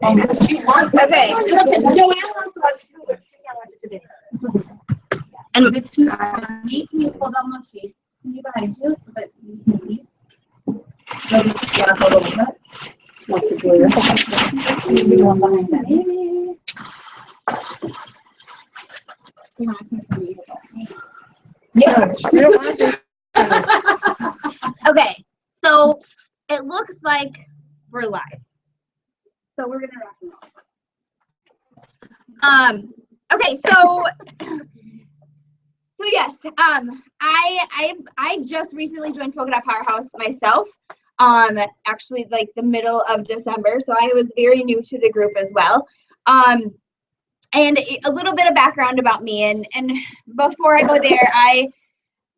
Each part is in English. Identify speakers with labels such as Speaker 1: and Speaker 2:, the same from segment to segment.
Speaker 1: Okay. And the two can you pull down the sheet behind you so that you can see? Maybe one behind that. Yeah. Okay, so it looks like we're live. So we're gonna rock and roll. Okay, so yes, I just recently joined Polka Dot Powerhouse myself. Actually like the middle of December, so I was very new to the group as well. And a little bit of background about me, and before I go there,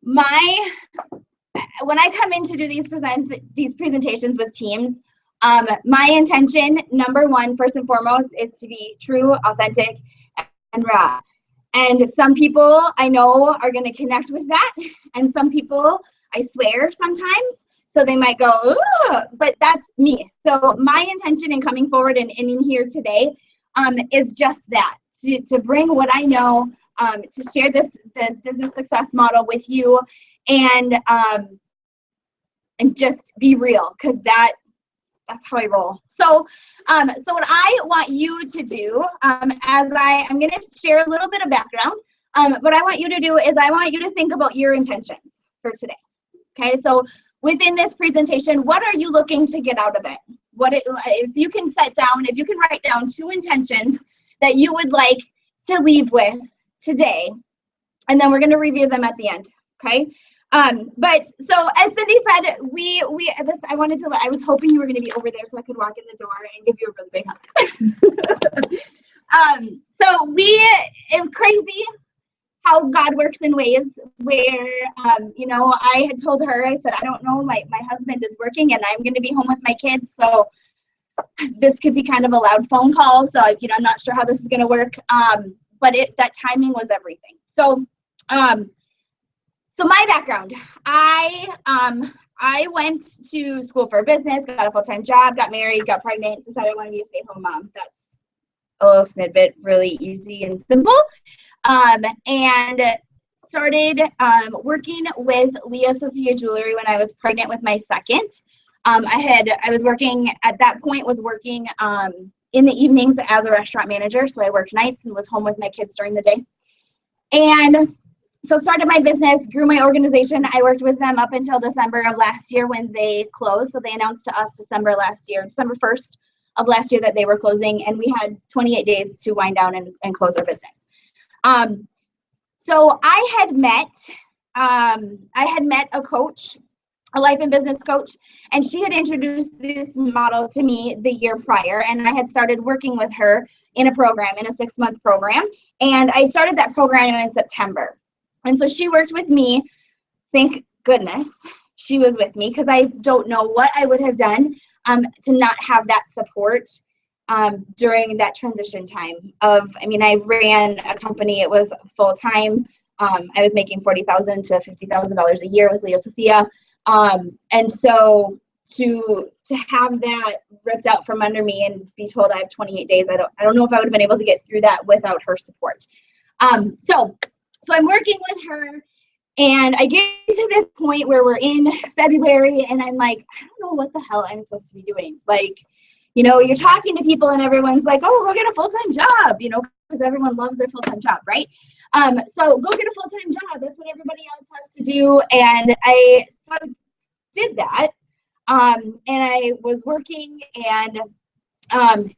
Speaker 1: when I come in to do these presentations with teams, my intention, number one, first and foremost, is to be true, authentic, and raw. And some people I know are going to connect with that, and some people I swear sometimes, so they might go, ooh, but that's me. So my intention in coming forward and in here today is just that, to bring what I know, to share this business success model with you, and just be real, because that's how I roll. So what I want you to do, I'm going to share a little bit of background, what I want you to do is I want you to think about your intentions for today. Okay, so within this presentation, what are you looking to get out of it? If you can if you can write down 2 intentions that you would like to leave with today, and then we're going to review them at the end. Okay. But so as Cindy said, I was hoping you were going to be over there so I could walk in the door and give you a really big hug. So it's crazy how God works in ways where, I had told her, I said, I don't know, my husband is working and I'm going to be home with my kids. So this could be kind of a loud phone call. So, I'm not sure how this is going to work. But that timing was everything. So my background, I went to school for business, got a full-time job, got married, got pregnant, decided I wanted to be a stay-at-home mom. That's a little snippet, really easy and simple. And started working with Leah Sophia Jewelry when I was pregnant with my second. I was working at that point, in the evenings as a restaurant manager. So I worked nights and was home with my kids during the day. And so started my business, grew my organization. I worked with them up until December of last year when they closed. So they announced to us December 1st of last year that they were closing, and we had 28 days to wind down and close our business. So I had met a coach, a life and business coach, and she had introduced this model to me the year prior, and I had started working with her in a 6-month program, and I started that program in September. And so she worked with me. Thank goodness she was with me, because I don't know what I would have done to not have that support during that transition time I ran a company. It was full-time. I was making $40,000 to $50,000 a year with Leo Sophia. And so to have that ripped out from under me and be told I have 28 days, I don't know if I would have been able to get through that without her support. So I'm working with her, and I get to this point where we're in February, and I'm like, I don't know what the hell I'm supposed to be doing. Like, you're talking to people and everyone's like, oh, go get a full-time job, because everyone loves their full-time job, right? So go get a full-time job. That's what everybody else has to do. And I did that. And I was working and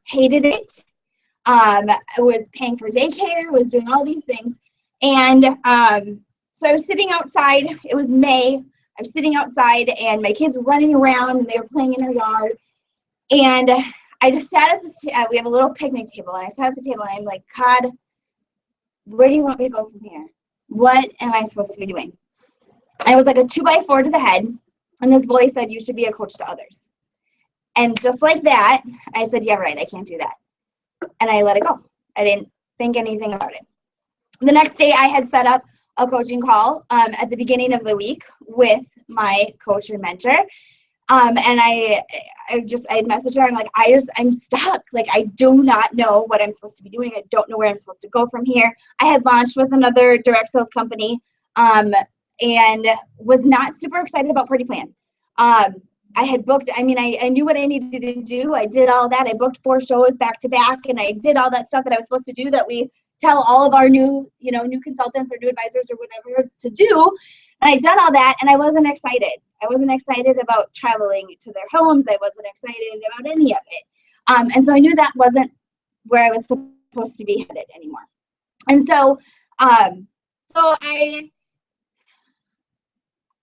Speaker 1: hated it. I was paying for daycare, was doing all these things. And so I was sitting outside. It was May. I was sitting outside, and my kids were running around, and they were playing in our yard. And I just sat at we have a little picnic table, and I sat at the table, and I'm like, God, where do you want me to go from here? What am I supposed to be doing? I was like a 2x4 to the head, and this voice said, you should be a coach to others. And just like that, I said, yeah, right, I can't do that. And I let it go. I didn't think anything about it. The next day, I had set up a coaching call at the beginning of the week with my coach and mentor. And I had messaged her. I'm like, I'm stuck. Like, I do not know what I'm supposed to be doing. I don't know where I'm supposed to go from here. I had launched with another direct sales company, and was not super excited about Party Plan. I had booked, I knew what I needed to do. I did all that. I booked 4 shows back to back, and I did all that stuff that I was supposed to do that we tell all of our new consultants or new advisors or whatever to do. And I'd done all that, and I wasn't excited. I wasn't excited about traveling to their homes. I wasn't excited about any of it. And so I knew that wasn't where I was supposed to be headed anymore. And so, so I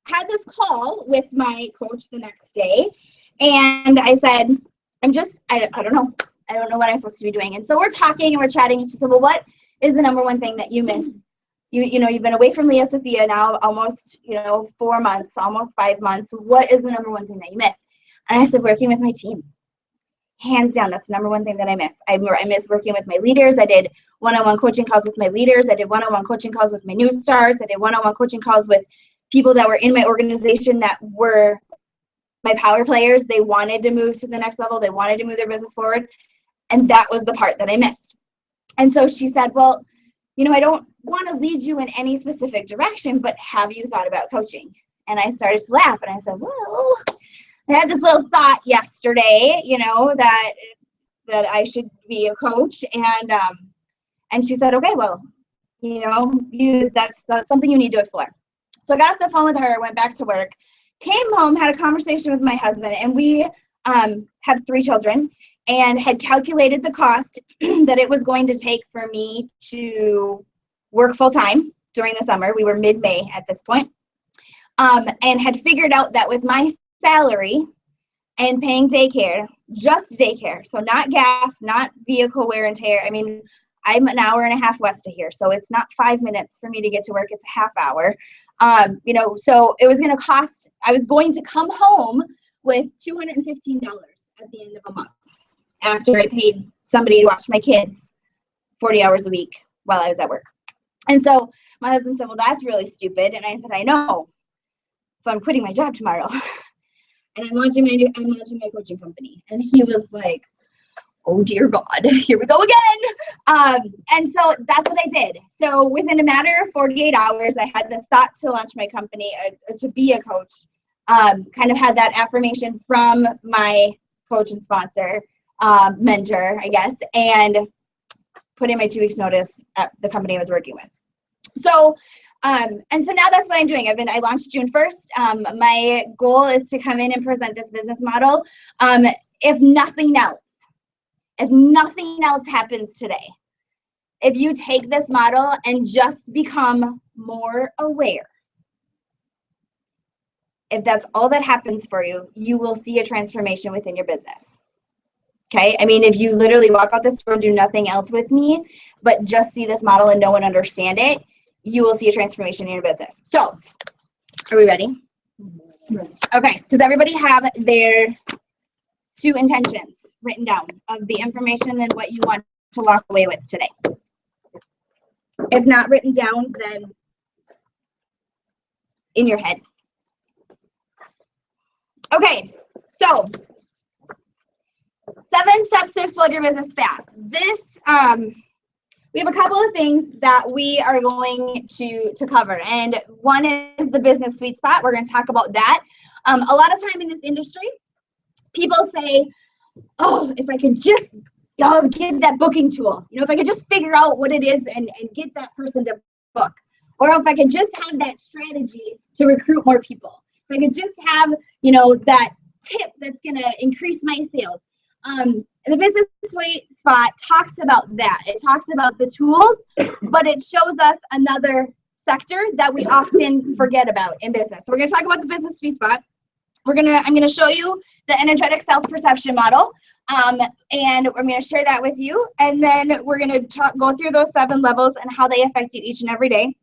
Speaker 1: had this call with my coach the next day, and I said, I don't know. I don't know what I'm supposed to be doing. And so we're talking and we're chatting, and she said, well, what is the number one thing that you miss? You've been away from Leah Sophia now almost, 4 months, almost 5 months. What is the number one thing that you miss? And I said, working with my team. Hands down, that's the number one thing that I miss. I miss working with my leaders. I did one-on-one coaching calls with my leaders. I did one-on-one coaching calls with my new starts. I did one-on-one coaching calls with people that were in my organization that were my power players. They wanted to move to the next level. They wanted to move their business forward. And that was the part that I missed. And so she said, well, I don't want to lead you in any specific direction, but have you thought about coaching? And I started to laugh, and I said, well, I had this little thought yesterday, that I should be a coach. And she said, okay, well, that's something you need to explore. So I got off the phone with her, went back to work, came home, had a conversation with my husband, and we have 3 children, and had calculated the cost that it was going to take for me to work full-time during the summer. We were mid-May at this point, and had figured out that with my salary and paying daycare, just daycare, so not gas, not vehicle wear and tear. I'm an hour and a half west of here, so it's not 5 minutes for me to get to work. It's a half hour. So it was going to cost, I was going to come home with $215 at the end of a month after I paid somebody to watch my kids 40 hours a week while I was at work. And so my husband said, well, that's really stupid. And I said, I know. So I'm quitting my job tomorrow. And I'm launching my coaching company. And he was like, oh dear God, here we go again. And so that's what I did. So within a matter of 48 hours, I had the thought to launch my company, to be a coach, kind of had that affirmation from my coach and sponsor, mentor, I guess, and put in my 2 weeks notice at the company I was working with. So, and so now that's what I'm doing. I launched June 1st. My goal is to come in and present this business model. If nothing else happens today, if you take this model and just become more aware, if that's all that happens for you, you will see a transformation within your business. Okay? If you literally walk out this door and do nothing else with me, but just see this model and know and understand it, you will see a transformation in your business. So, are we ready? Okay. Does everybody have their 2 intentions written down of the information and what you want to walk away with today? If not written down, then in your head. Okay, so 7 steps to explode your business fast. This, we have a couple of things that we are going to cover, and one is the business sweet spot. We're going to talk about that. A lot of time in this industry, people say, oh, if I could just get that booking tool, if I could just figure out what it is and get that person to book, or if I could just have that strategy to recruit more people, if I could just have, that tip that's going to increase my sales. The business sweet spot talks about that. It talks about the tools, but it shows us another sector that we often forget about in business. So we're going to talk about the business sweet spot. I'm going to show you the energetic self-perception model, and I'm going to share that with you. And then we're going to go through those 7 levels and how they affect you each and every day.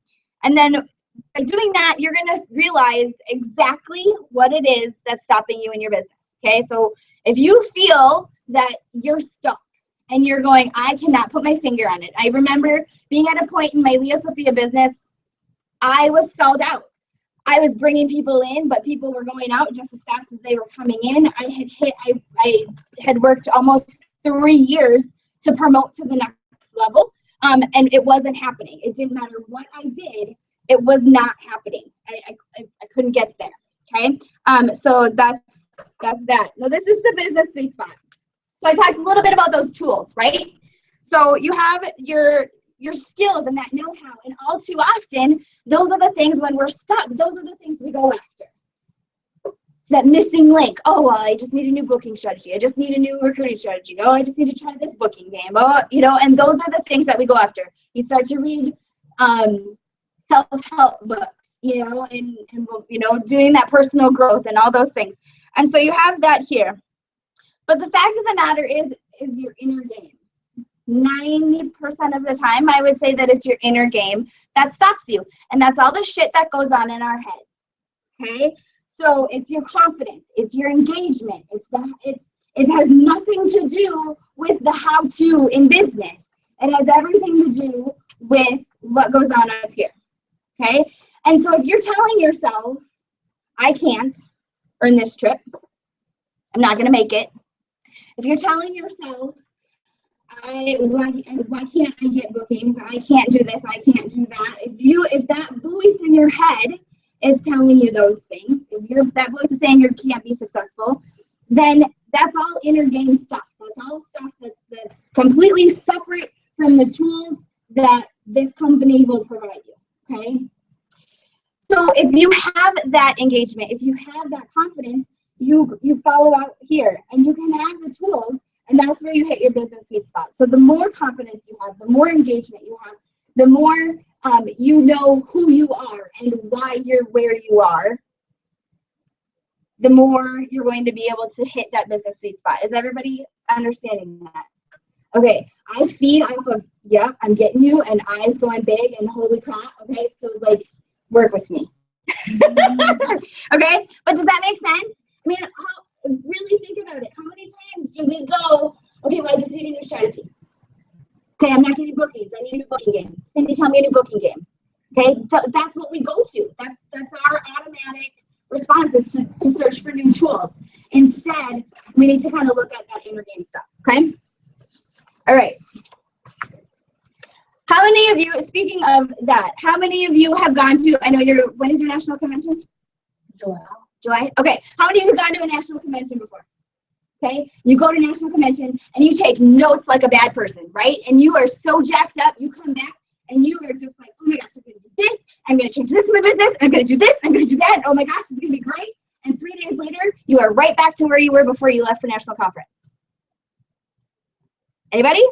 Speaker 1: And then by doing that, you're going to realize exactly what it is that's stopping you in your business. Okay, so if you feel that you're stuck and you're going, I cannot put my finger on it. I remember being at a point in my Leah Sophia business, I was stalled out. I was bringing people in, but people were going out just as fast as they were coming in. I had worked almost 3 years to promote to the next level, and it wasn't happening. It didn't matter what I did, it was not happening. I couldn't get there. Okay, so that's that. Now this is the business sweet spot. So I talked a little bit about those tools, right? So you have your skills and that know-how, and all too often, those are the things when we're stuck, those are the things we go after. That missing link. Oh, well, I just need a new booking strategy. I just need a new recruiting strategy. Oh, I just need to try this booking game. Oh, and those are the things that we go after. You start to read self-help books, and doing that personal growth and all those things. And so you have that here. But the fact of the matter is your inner game. 90% of the time, I would say that it's your inner game that stops you. And that's all the shit that goes on in our head. Okay? So it's your confidence, it's your engagement, it has nothing to do with the how-to in business. It has everything to do with what goes on up here. Okay? And so if you're telling yourself, I can't earn this trip, I'm not going to make it. If you're telling yourself, why can't I get bookings? I can't do this, I can't do that. If that voice in your head is telling you those things, if that voice is saying you can't be successful, then that's all inner game stuff. That's all stuff that's completely separate from the tools that this company will provide you. Okay? So if you have that engagement, if you have that confidence, you follow out here, and you can have the tools, and that's where you hit your business sweet spot. So the more confidence you have, the more engagement you have, the more you know who you are and why you're where you are, the more you're going to be able to hit that business sweet spot. Is everybody understanding that? Okay, I feed off of, yeah, I'm getting you, and eyes going big, and holy crap. Okay, so work with me. Okay, but does that make sense? I mean, really think about it. How many times do we go, okay, well, I just need a new strategy. Okay, I'm not getting bookings. I need a new booking game. Cindy, tell me a new booking game. Okay, so that's what we go to. That's our automatic response, is to search for new tools. Instead, we need to kind of look at that inner game stuff. Okay. All right. How many of you, speaking of that, how many of you have gone to, I know when is your national convention? July? Okay. How many of you have gone to a national convention before? Okay. You go to national convention and you take notes like a bad person, right? And you are so jacked up, you come back and you are just like, oh my gosh, I'm going to do this. I'm going to change this in my business. I'm going to do this. I'm going to do that. Oh my gosh, it's going to be great. And 3 days later, you are right back to where you were before you left for national conference. Anybody?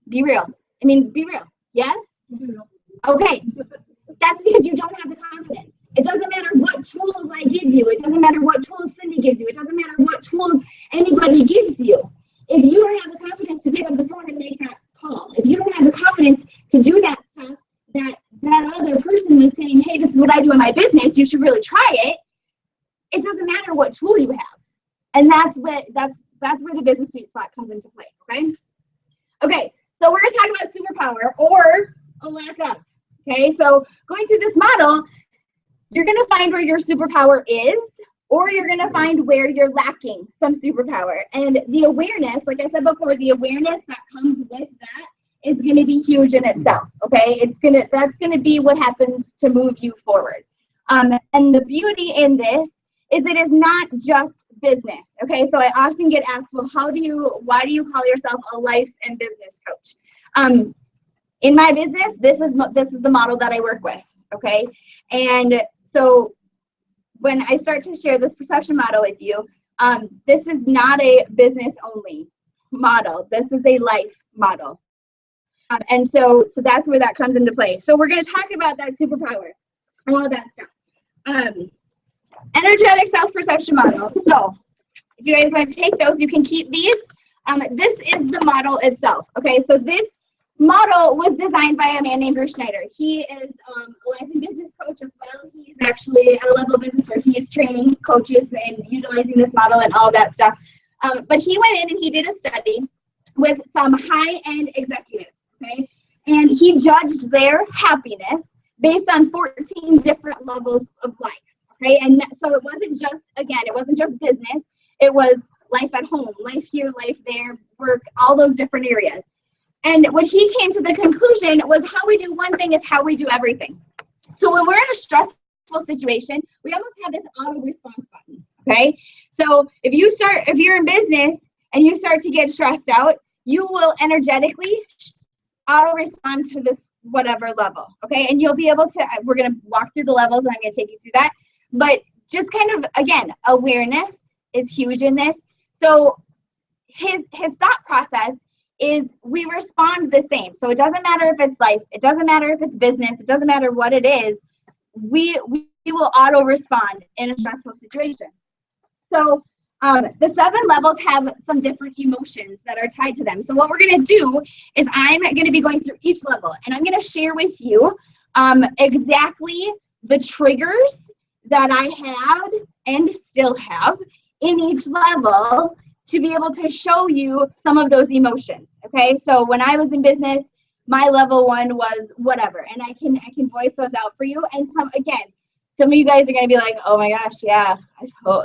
Speaker 1: Be real. I mean, be real. Yes? Okay. That's because you don't have the confidence. It doesn't matter what tools I give you. It doesn't matter what tools Cindy gives you. It doesn't matter what tools anybody gives you. If you don't have the confidence to pick up the phone and make that call, if you don't have the confidence to do that stuff that other person was saying, hey, this is what I do in my business, you should really try it. It doesn't matter what tool you have. And that's where the business sweet spot comes into play. Okay? Okay, so we're going to talk about superpower or a lack of. Okay, so going through this model, you're going to find where your superpower is, or you're going to find where you're lacking some superpower. And the awareness, like I said before, the awareness that comes with that is going to be huge in itself. Okay, that's going to be what happens to move you forward. And the beauty in this is it is not just business. Okay, so I often get asked, well, why do you call yourself a life and business coach? In my business, this is the model that I work with. Okay, and so when I start to share this perception model with you, this is not a business only model. This is a life model. And so that's where that comes into play. So we're going to talk about that superpower, all that stuff. Energetic self-perception model. So if you guys want to take those, you can keep these. This is the model itself. Okay, so this model was designed by a man named Bruce Schneider. He is a life and business coach as well. He's actually at a level of business where he is training coaches and utilizing this model and all that stuff. But he went in and he did a study with some high-end executives, okay? And he judged their happiness based on 14 different levels of life. Okay, and so it wasn't just, again, it wasn't just business, it was life at home, life here, life there, work, all those different areas. And what he came to the conclusion was how we do one thing is how we do everything. So when we're in a stressful situation, we almost have this auto response button. Okay, so if you're in business and you start to get stressed out, you will energetically auto respond to this whatever level. Okay, and you'll be able to, we're going to walk through the levels and I'm going to take you through that. But just kind of, again, awareness is huge in this. So his thought process is we respond the same. So it doesn't matter if it's life, it doesn't matter if it's business, it doesn't matter what it is, we will auto respond in a stressful situation. So the 7 levels have some different emotions that are tied to them. So what we're going to do is I'm going to be going through each level and I'm going to share with you exactly the triggers that I had and still have in each level to be able to show you some of those emotions. Okay, so when I was in business, my level 1 was whatever, and I can voice those out for you. And some of you guys are going to be like, oh my gosh, yeah,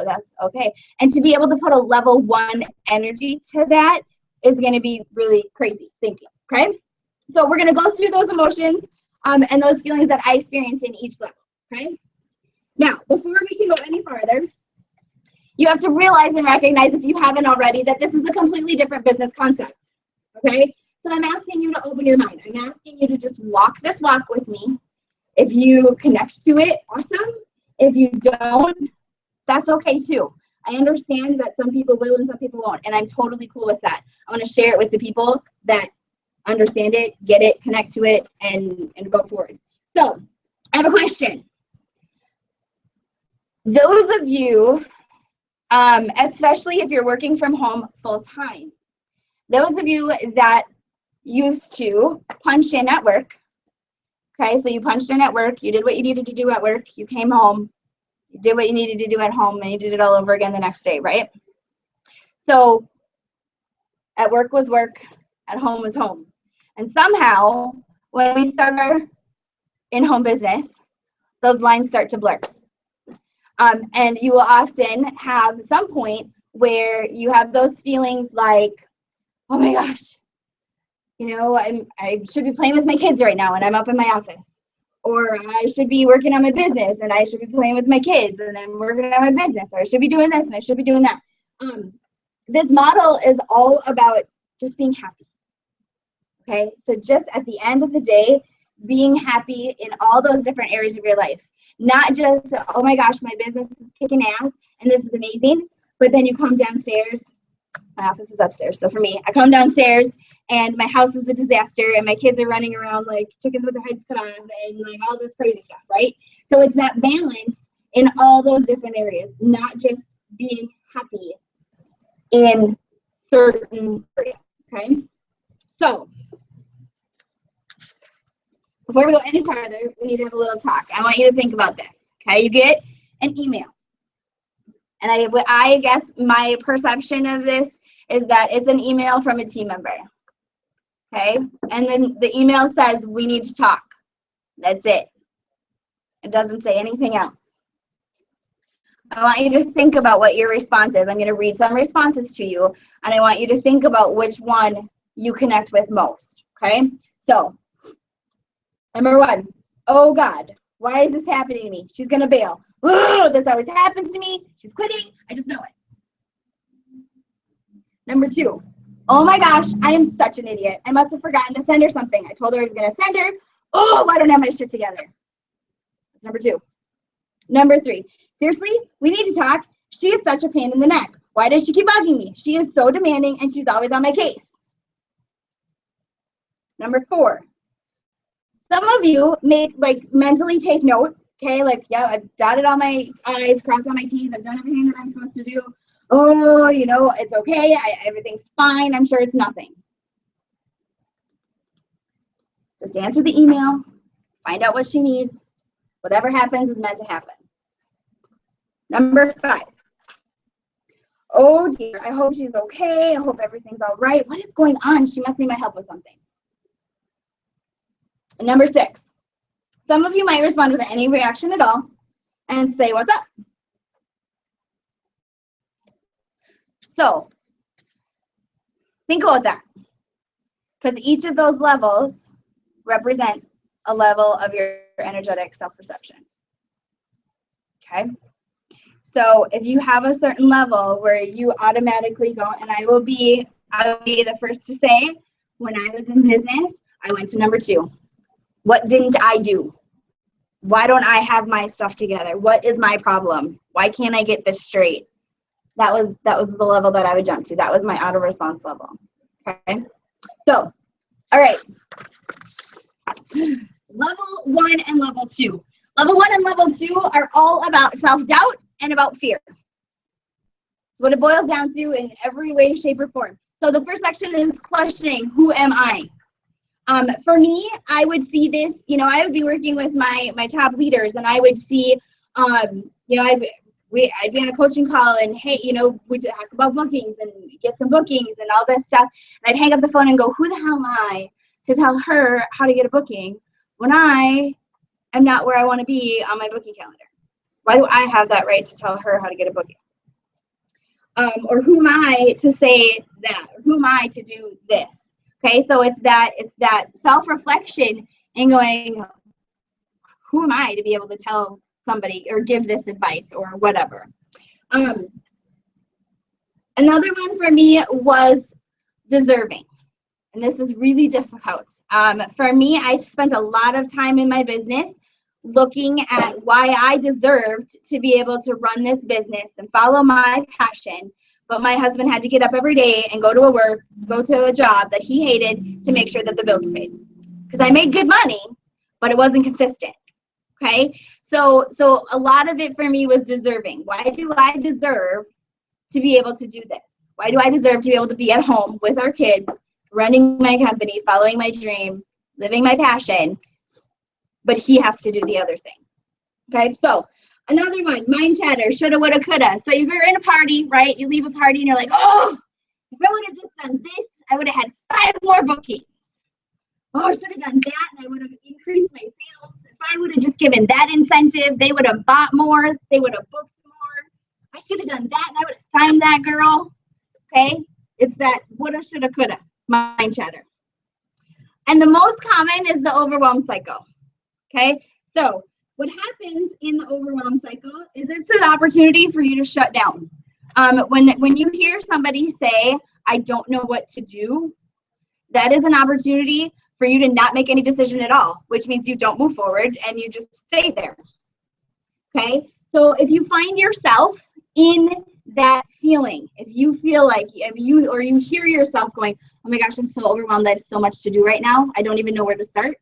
Speaker 1: that's okay. And to be able to put a level 1 energy to that is going to be really crazy thinking. Okay, so we're going to go through those emotions and those feelings that I experienced in each level. Okay. Now, before we can go any farther, you have to realize and recognize, if you haven't already, that this is a completely different business concept, okay? So I'm asking you to open your mind. I'm asking you to just walk this walk with me. If you connect to it, awesome. If you don't, that's okay too. I understand that some people will and some people won't, and I'm totally cool with that. I want to share it with the people that understand it, get it, connect to it, and go forward. So I have a question. Those of you, especially if you're working from home full time, those of you that used to punch in at work, okay, so you punched in at work, you did what you needed to do at work, you came home, you did what you needed to do at home, and you did it all over again the next day, right? So at work was work, at home was home. And somehow, when we start our in-home business, those lines start to blur. And you will often have some point where you have those feelings like, oh my gosh, you know, I should be playing with my kids right now and I'm up in my office. Or I should be working on my business and I should be playing with my kids and I'm working on my business. Or I should be doing this and I should be doing that. This model is all about just being happy. Okay, so just at the end of the day, being happy in all those different areas of your life. Not just, oh my gosh, my business is kicking ass and this is amazing, but then you come downstairs, my office is upstairs, so for me, I come downstairs and my house is a disaster and my kids are running around like chickens with their heads cut off and like all this crazy stuff, right? So it's that balance in all those different areas, not just being happy in certain areas, okay? So, before we go any further, we need to have a little talk. I want you to think about this, okay? You get an email. And I guess my perception of this is that it's an email from a team member, okay? And then the email says, we need to talk. That's it. It doesn't say anything else. I want you to think about what your response is. I'm going to read some responses to you, and I want you to think about which one you connect with most, okay? So, number 1, oh God, why is this happening to me? She's going to bail. Ugh, this always happens to me. She's quitting. I just know it. Number 2, oh my gosh, I am such an idiot. I must have forgotten to send her something. I told her I was going to send her. Oh, I don't have my shit together. That's number 2. Number 3, seriously, we need to talk. She is such a pain in the neck. Why does she keep bugging me? She is so demanding and she's always on my case. Number 4, some of you may like mentally take note, okay? Like, yeah, I've dotted all my I's, crossed all my T's, I've done everything that I'm supposed to do. Oh, you know, it's okay, everything's fine, I'm sure it's nothing. Just answer the email, find out what she needs. Whatever happens is meant to happen. Number 5, oh dear, I hope she's okay, I hope everything's all right. What is going on? She must need my help with something. And number 6, Some of you might respond with any reaction at all and say, what's up? So think about that, because each of those levels represent a level of your energetic self-perception. Okay? So if you have a certain level where you automatically go, and I will be the first to say, when I was in business, I went to number 2. What didn't I do? Why don't I have my stuff together? What is my problem? Why can't I get this straight? That was the level that I would jump to. That was my auto response level. Okay. So, all right. Level 1 and level 2. Level 1 and level 2 are all about self-doubt and about fear. It's what it boils down to in every way, shape, or form. So the first section is questioning, who am I? For me, I would see this, I would be working with my top leaders, and I would see, I'd be on a coaching call, and hey, we'd talk about bookings and get some bookings and all this stuff. And I'd hang up the phone and go, who the hell am I to tell her how to get a booking when I am not where I want to be on my booking calendar? Why do I have that right to tell her how to get a booking? Or who am I to say that? Who am I to do this? Okay, so it's that self-reflection and going, who am I to be able to tell somebody or give this advice or whatever. Another one for me was deserving. And this is really difficult. For me, I spent a lot of time in my business looking at why I deserved to be able to run this business and follow my passion. But my husband had to get up every day and go to a job that he hated to make sure that the bills were paid. Because I made good money, but it wasn't consistent. Okay? So a lot of it for me was deserving. Why do I deserve to be able to do this? Why do I deserve to be able to be at home with our kids, running my company, following my dream, living my passion, but he has to do the other thing? Okay, so another one, mind chatter, shoulda, woulda, coulda. So you're in a party, right? You leave a party and you're like, oh, if I would have just done this, I would have had 5 more bookings. Oh, I should have done that and I would have increased my sales. If I would have just given that incentive, they would have bought more. They would have booked more. I should have done that and I would have signed that girl. Okay? It's that woulda, shoulda, coulda, mind chatter. And the most common is the overwhelm cycle. Okay? So what happens in the overwhelm cycle is it's an opportunity for you to shut down. When you hear somebody say, I don't know what to do, that is an opportunity for you to not make any decision at all, which means you don't move forward and you just stay there. Okay? So if you find yourself in that feeling, if you feel like you hear yourself going, oh my gosh, I'm so overwhelmed, I have so much to do right now, I don't even know where to start,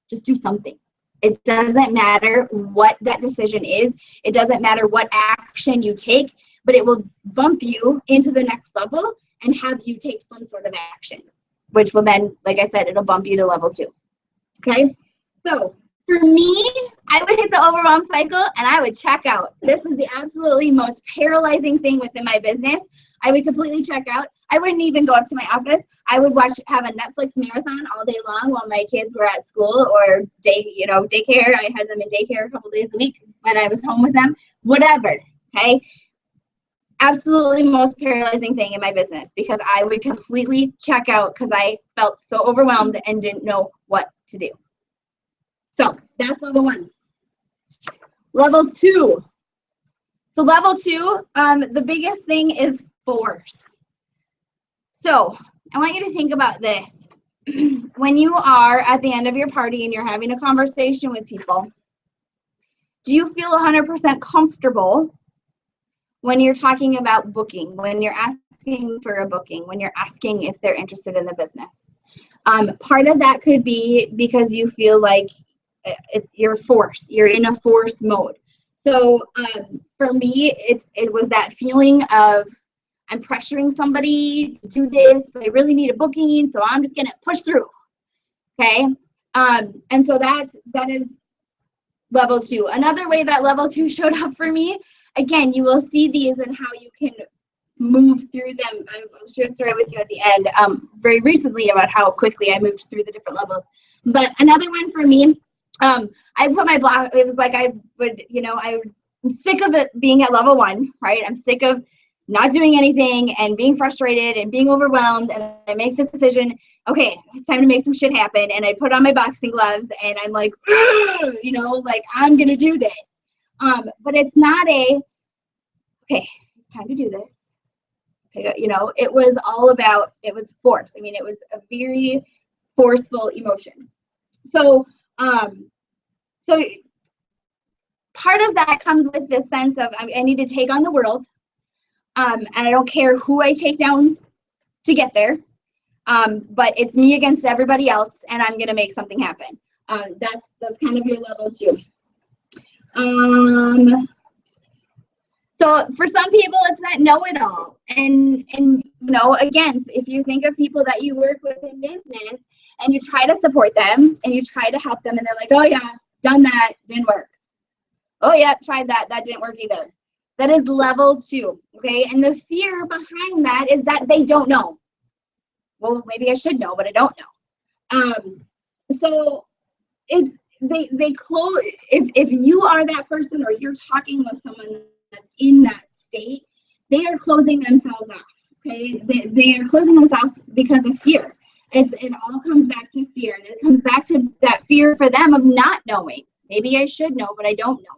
Speaker 1: just do something. It doesn't matter what that decision is. It doesn't matter what action you take, but it will bump you into the next level and have you take some sort of action, which will then, like I said, it'll bump you to level 2. Okay? So for me, I would hit the overwhelm cycle and I would check out. This is the absolutely most paralyzing thing within my business. I would completely check out. I wouldn't even go up to my office. I would have a Netflix marathon all day long while my kids were at school or daycare. I had them in daycare a couple days a week when I was home with them. Whatever. Okay? Absolutely most paralyzing thing in my business, because I would completely check out because I felt so overwhelmed and didn't know what to do. So that's level 1. Level 2. So level 2, the biggest thing is force. So I want you to think about this. When you are at the end of your party and you're having a conversation with people, do you feel 100% comfortable when you're talking about booking, when you're asking for a booking, when you're asking if they're interested in the business? Part of that could be because you feel like you're in a force mode. So for me, it was that feeling of, I'm pressuring somebody to do this, but I really need a booking, so I'm just gonna push through. Okay, and so that is level 2. Another way that level 2 showed up for me, again, you will see these and how you can move through them. I'll share a story with you at the end very recently about how quickly I moved through the different levels. But another one for me I put my block, it was like I would, I'm sick of it being at level 1, right? I'm sick of not doing anything and being frustrated and being overwhelmed. And I make this decision, okay, it's time to make some shit happen. And I put on my boxing gloves and I'm like, like I'm going to do this. But it's not okay, it's time to do this. Okay, it was all about, it was force. I mean, it was a very forceful emotion. So, so part of that comes with this sense of I need to take on the world, and I don't care who I take down to get there, but it's me against everybody else, and I'm gonna make something happen. That's kind of your level 2. So for some people, it's that know-it-all, and again, if you think of people that you work with in business, and you try to support them, and you try to help them, and they're like, oh yeah, done that, didn't work. Oh yeah, tried that, that didn't work either. That is level 2, okay? And the fear behind that is that they don't know. Well, maybe I should know, but I don't know. So they close. If you are that person, or you're talking with someone that's in that state, they are closing themselves off. Okay, they are closing themselves because of fear. It all comes back to fear, and it comes back to that fear for them of not knowing. Maybe I should know, but I don't know.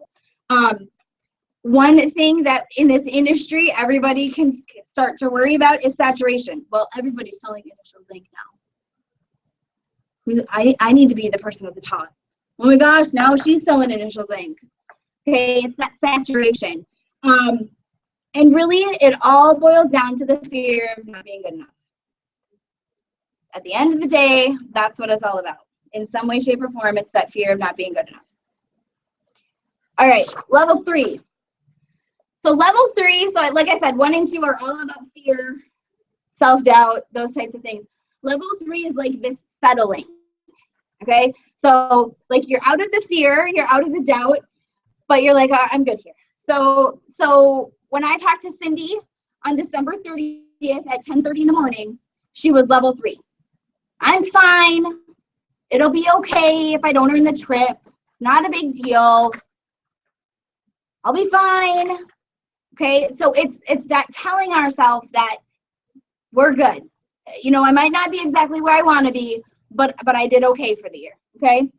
Speaker 1: One thing that in this industry everybody can start to worry about is saturation. Well, everybody's selling Initial Zinc now. I need to be the person at the top. Oh my gosh, now she's selling Initial Zinc. Okay, it's that saturation. And really, it all boils down to the fear of not being good enough. At the end of the day, that's what it's all about. In some way, shape, or form, it's that fear of not being good enough. All right, level 3. So level 3, so like I said, 1 and 2 are all about fear, self-doubt, those types of things. Level 3 is like this settling, okay? So like you're out of the fear, you're out of the doubt, but you're like, oh, I'm good here. So when I talked to Cindy on December 30th at 10:30 in the morning, she was level 3. I'm fine. It'll be okay if I don't earn the trip. It's not a big deal. I'll be fine. Okay, so it's that telling ourselves that we're good. I might not be exactly where I want to be, but I did okay for the year. Okay.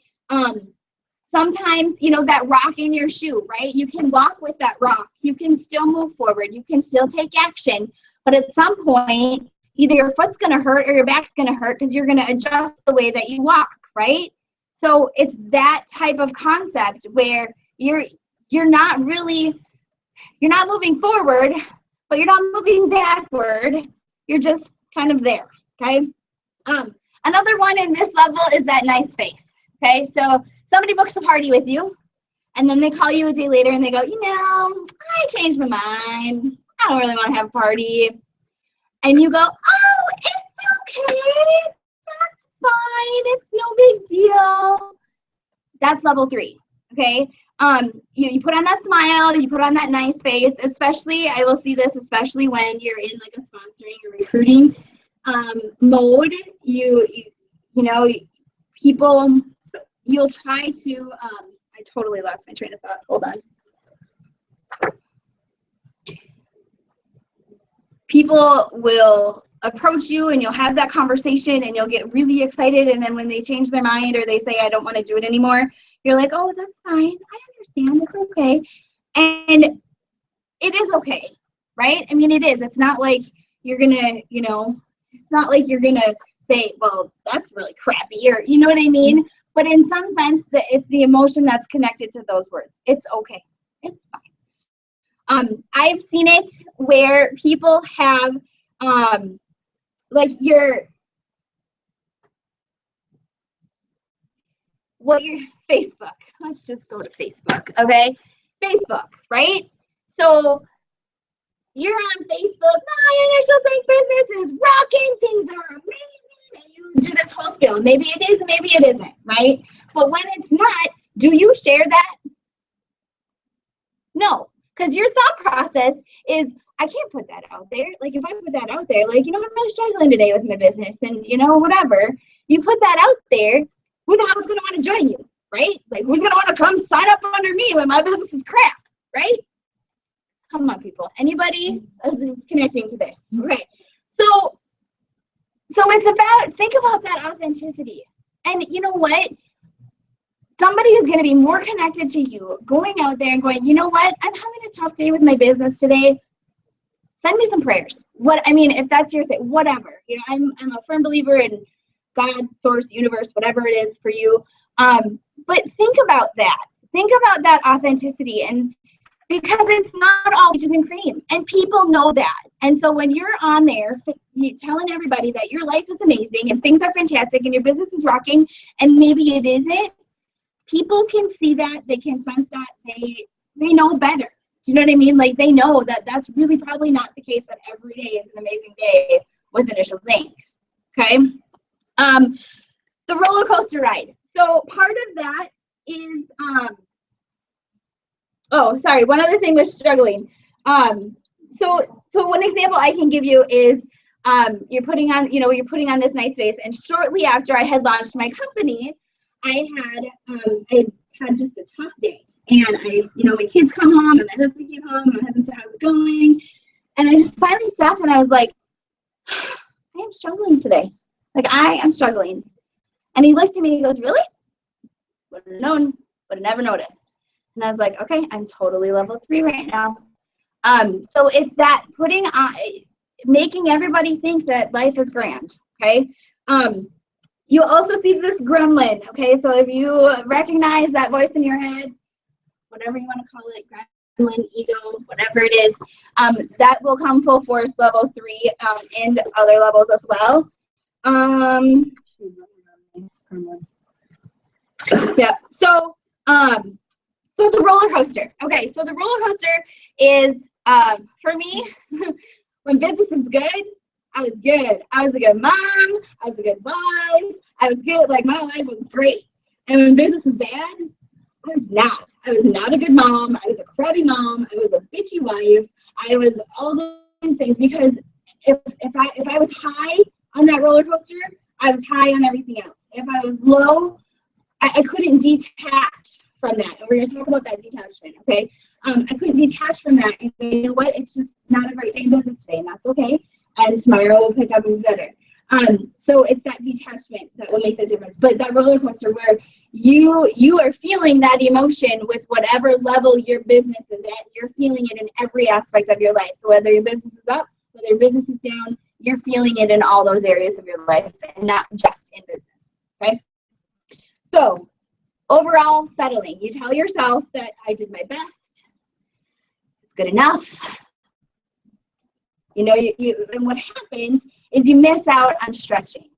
Speaker 1: Sometimes, that rock in your shoe, right? You can walk with that rock. You can still move forward. You can still take action. But at some point, either your foot's going to hurt or your back's going to hurt because you're going to adjust the way that you walk, right? So it's that type of concept where you're not moving forward, but you're not moving backward. You're just kind of there, okay? Another one in this level is that nice face, okay? So somebody books a party with you, and then they call you a day later and they go, I changed my mind. I don't really want to have a party. And you go, oh, it's okay. That's fine. It's no big deal. That's level 3, okay? You put on that smile, you put on that nice face, especially, I will see this, especially when you're in like a sponsoring or recruiting mode, people, you'll try to, I totally lost my train of thought, hold on. People will approach you and you'll have that conversation and you'll get really excited, and then when they change their mind or they say, I don't want to do it anymore, you're like, oh, that's fine. I understand. It's okay. And it is okay, right? I mean, it is. It's not like you're going to, it's not like you're going to say, well, that's really crappy, or you know what I mean? But in some sense, it's the emotion that's connected to those words. It's okay. It's fine. I've seen it where people have, like your Facebook. Let's just go to Facebook, okay? Facebook, right? So you're on Facebook. My Initial Zinc business is rocking. Things are amazing. And you do this whole spiel. Maybe it is, maybe it isn't, right? But when it's not, do you share that? No, because your thought process is, I can't put that out there. Like, if I put that out there, like, I'm really struggling today with my business and, whatever. You put that out there, who the hell is going to want to join you? right? Like, who's gonna want to come sign up under me when my business is crap, right? Come on, people. Anybody is connecting to this? Okay. So it's about, think about that authenticity. And you know what? Somebody is going to be more connected to you going out there and going, you know what? I'm having a tough day with my business today. Send me some prayers. If that's your thing, whatever. You know, I'm a firm believer in God, source, universe, whatever it is for you. But think about that. Think about that authenticity, and because it's not all peaches and cream, and people know that. And so when you're on there telling everybody that your life is amazing and things are fantastic and your business is rocking, and maybe it isn't, people can see that, they can sense that, they know better. Do you know what I mean? Like, they know that that's really probably not the case, that every day is an amazing day with Initials Inc. Okay? The roller coaster ride. So part of that is, one other thing with struggling. So one example I can give you is, you're putting on this nice face, and shortly after I had launched my company, I had just a tough day. And my kids come home and my husband came home and my husband said, how's it going? And I just finally stopped and I was like, I am struggling today. Like, I am struggling. And he looked at me and he goes, really? Would have known, would have never noticed. And I was like, okay, I'm totally level 3 right now. So it's that putting on, making everybody think that life is grand. Okay. You also see this gremlin. Okay. So if you recognize that voice in your head, whatever you want to call it, gremlin, ego, whatever it is, that will come full force level 3, and other levels as well. Yeah. So the roller coaster. Okay. So the roller coaster is, for me, when business is good, I was good. I was a good mom. I was a good wife. I was good. Like, my life was great. And when business is bad, I was not. I was not a good mom. I was a crabby mom. I was a bitchy wife. I was all those things, because if I was high on that roller coaster, I was high on everything else. If I was low, I couldn't detach from that. And we're going to talk about that detachment, okay? I couldn't detach from that. And you know what? It's just not a great day in business today, and that's okay. And tomorrow we'll pick up and be better. So it's that detachment that will make the difference. But that roller coaster where you are feeling that emotion with whatever level your business is at, you're feeling it in every aspect of your life. So whether your business is up, whether your business is down, you're feeling it in all those areas of your life, and not just in business, okay? So overall, settling. You tell yourself that I did my best. It's good enough. And what happens is you miss out on stretching,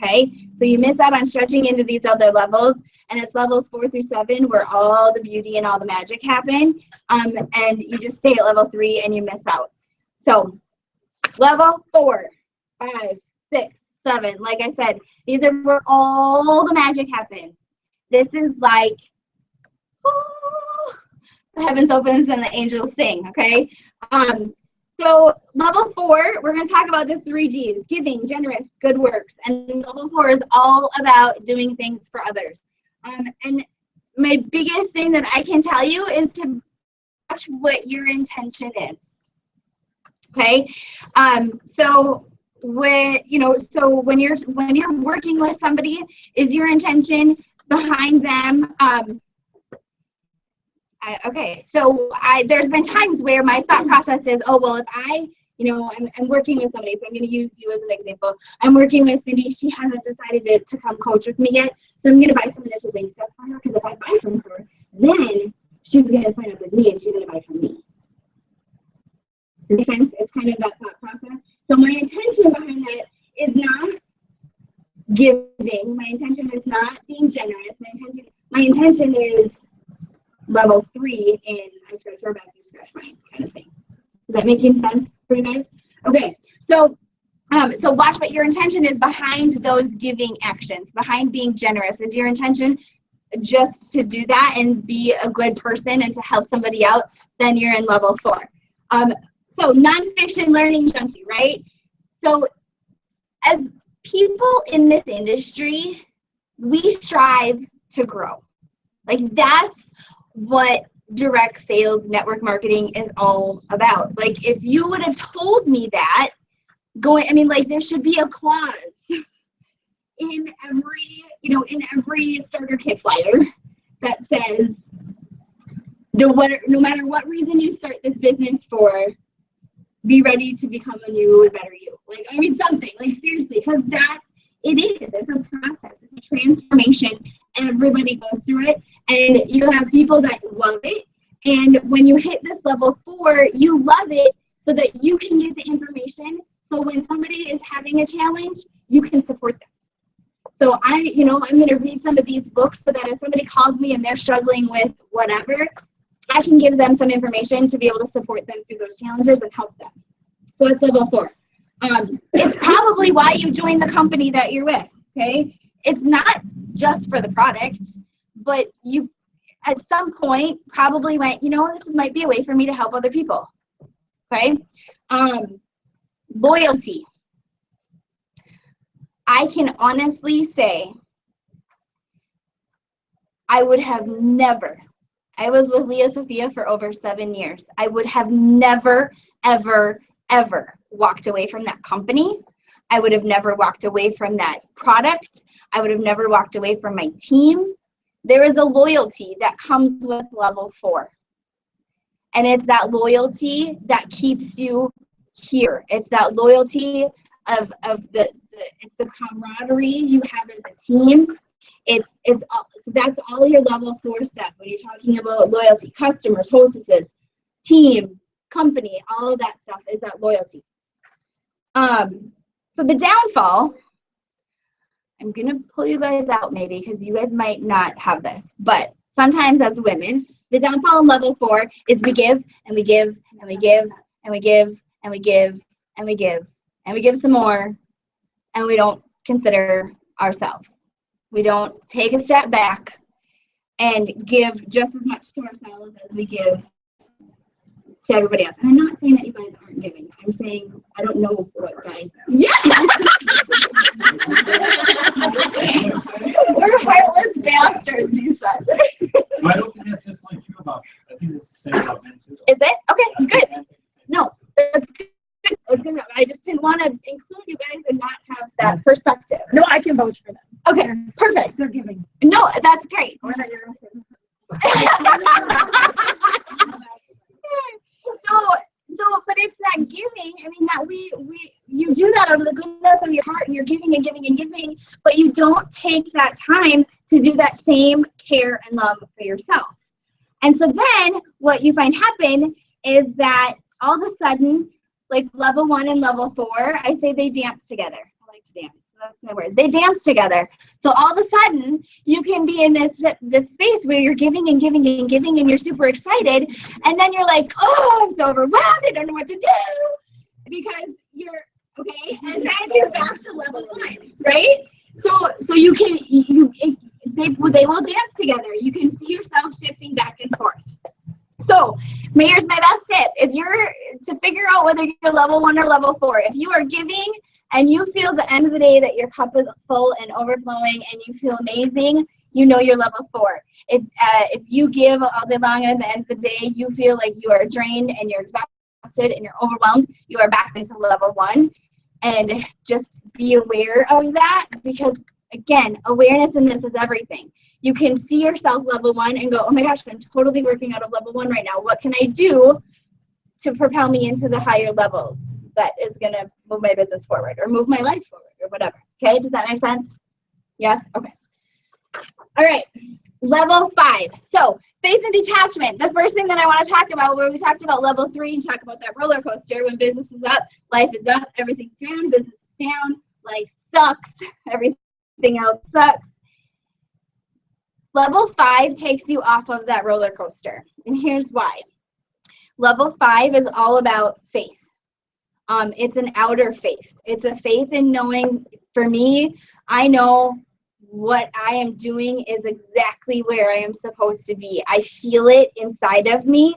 Speaker 1: okay? So you miss out on stretching into these other levels, and it's levels 4 through 7 where all the beauty and all the magic happen, and you just stay at level 3 and you miss out. So level 4, 5, 6, 7, like I said, these are where all the magic happens. This is like, oh, the heavens opens and the angels sing, okay? So level 4, we're going to talk about the 3 Gs: giving, generous, good works. And level 4 is all about doing things for others. And my biggest thing that I can tell you is to watch what your intention is. Okay. So when you're working with somebody, is your intention behind them? There's been times where my thought process is, oh, well, if I'm working with somebody, so I'm going to use you as an example. I'm working with Cindy. She hasn't decided to come coach with me yet, so I'm going to buy some Initials Inc. stuff from her, because if I buy from her, then she's going to sign up with me and she's going to buy from me. Does that make sense? It's kind of that thought process. So my intention behind that is not giving. My intention is not being generous. My intention is level 3 in I scratch your back, you scratch mine kind of thing. Is that making sense for you guys? Okay, so watch what your intention is behind those giving actions, behind being generous. Is your intention just to do that and be a good person and to help somebody out? Then you're in level 4. So nonfiction learning junkie, right? So as people in this industry, we strive to grow. Like, that's what direct sales network marketing is all about. Like, if you would have told me that like, there should be a clause in every starter kit flyer that says, no matter what reason you start this business for, be ready to become a new and better you. Like, I mean, something, like, seriously, because it's a process, it's a transformation. Everybody goes through it, and you have people that love it. And when you hit this level 4, you love it so that you can get the information. So when somebody is having a challenge, you can support them. So I'm going to read some of these books so that if somebody calls me and they're struggling with whatever, I can give them some information to be able to support them through those challenges and help them. So it's level 4. It's probably why you joined the company that you're with, okay? It's not just for the product, but you at some point probably went, this might be a way for me to help other people, okay? Loyalty. I can honestly say I would have never, I was with Leah Sophia for over 7 years. I would have never, ever, ever walked away from that company. I would have never walked away from that product. I would have never walked away from my team. There is a loyalty that comes with level 4. And it's that loyalty that keeps you here. It's that loyalty of the camaraderie you have as a team. That's all your level 4 stuff when you're talking about loyalty. Customers, hostesses, team, company, all of that stuff is that loyalty. So the downfall, I'm going to pull you guys out maybe because you guys might not have this, but sometimes as women, the downfall in level 4 is we give and we give and we give and we give and we give and we give and we give some more, and we don't consider ourselves. We don't take a step back and give just as much to ourselves as we give to everybody else. And I'm not saying that you guys aren't giving. I'm saying I don't know what guys are. Yeah. We're heartless bastards, you said.
Speaker 2: I don't think that's just like you about. I think it's the same about men too.
Speaker 1: Is it? Okay, good. No, that's good. That's good. I just didn't want to include you guys and not have that perspective.
Speaker 3: No, I can vouch for them.
Speaker 1: Okay, perfect.
Speaker 3: They're giving.
Speaker 1: No, that's great. But it's that giving. I mean, that you do that out of the goodness of your heart, and you're giving and giving and giving, but you don't take that time to do that same care and love for yourself. And so then what you find happen is that all of a sudden, like level 1 and level 4, I say they dance together. I like to dance. That's my word. They dance together. So all of a sudden, you can be in this space where you're giving and giving and giving, and you're super excited, and then you're like, oh, I'm so overwhelmed. I don't know what to do, because you're okay, and then you're back to level 1, right? So you can they will dance together. You can see yourself shifting back and forth. So here's my best tip: if you're to figure out whether you're level 1 or level 4, if you are giving and you feel at the end of the day that your cup is full and overflowing and you feel amazing, you're level 4. If you give all day long and at the end of the day you feel like you are drained and you're exhausted and you're overwhelmed, you are back into level 1. And just be aware of that, because again, awareness in this is everything. You can see yourself level 1 and go, oh my gosh, I'm totally working out of level 1 right now. What can I do to propel me into the higher levels that is going to move my business forward or move my life forward or whatever? Okay, does that make sense? Yes? Okay. All right, level 5. So faith and detachment. The first thing that I want to talk about, where we talked about level 3 and talk about that roller coaster. When business is up, life is up, everything's down, business is down, life sucks, everything else sucks. Level 5 takes you off of that roller coaster. And here's why. Level 5 is all about faith. It's an outer faith. It's a faith in knowing, for me, I know what I am doing is exactly where I am supposed to be. I feel it inside of me.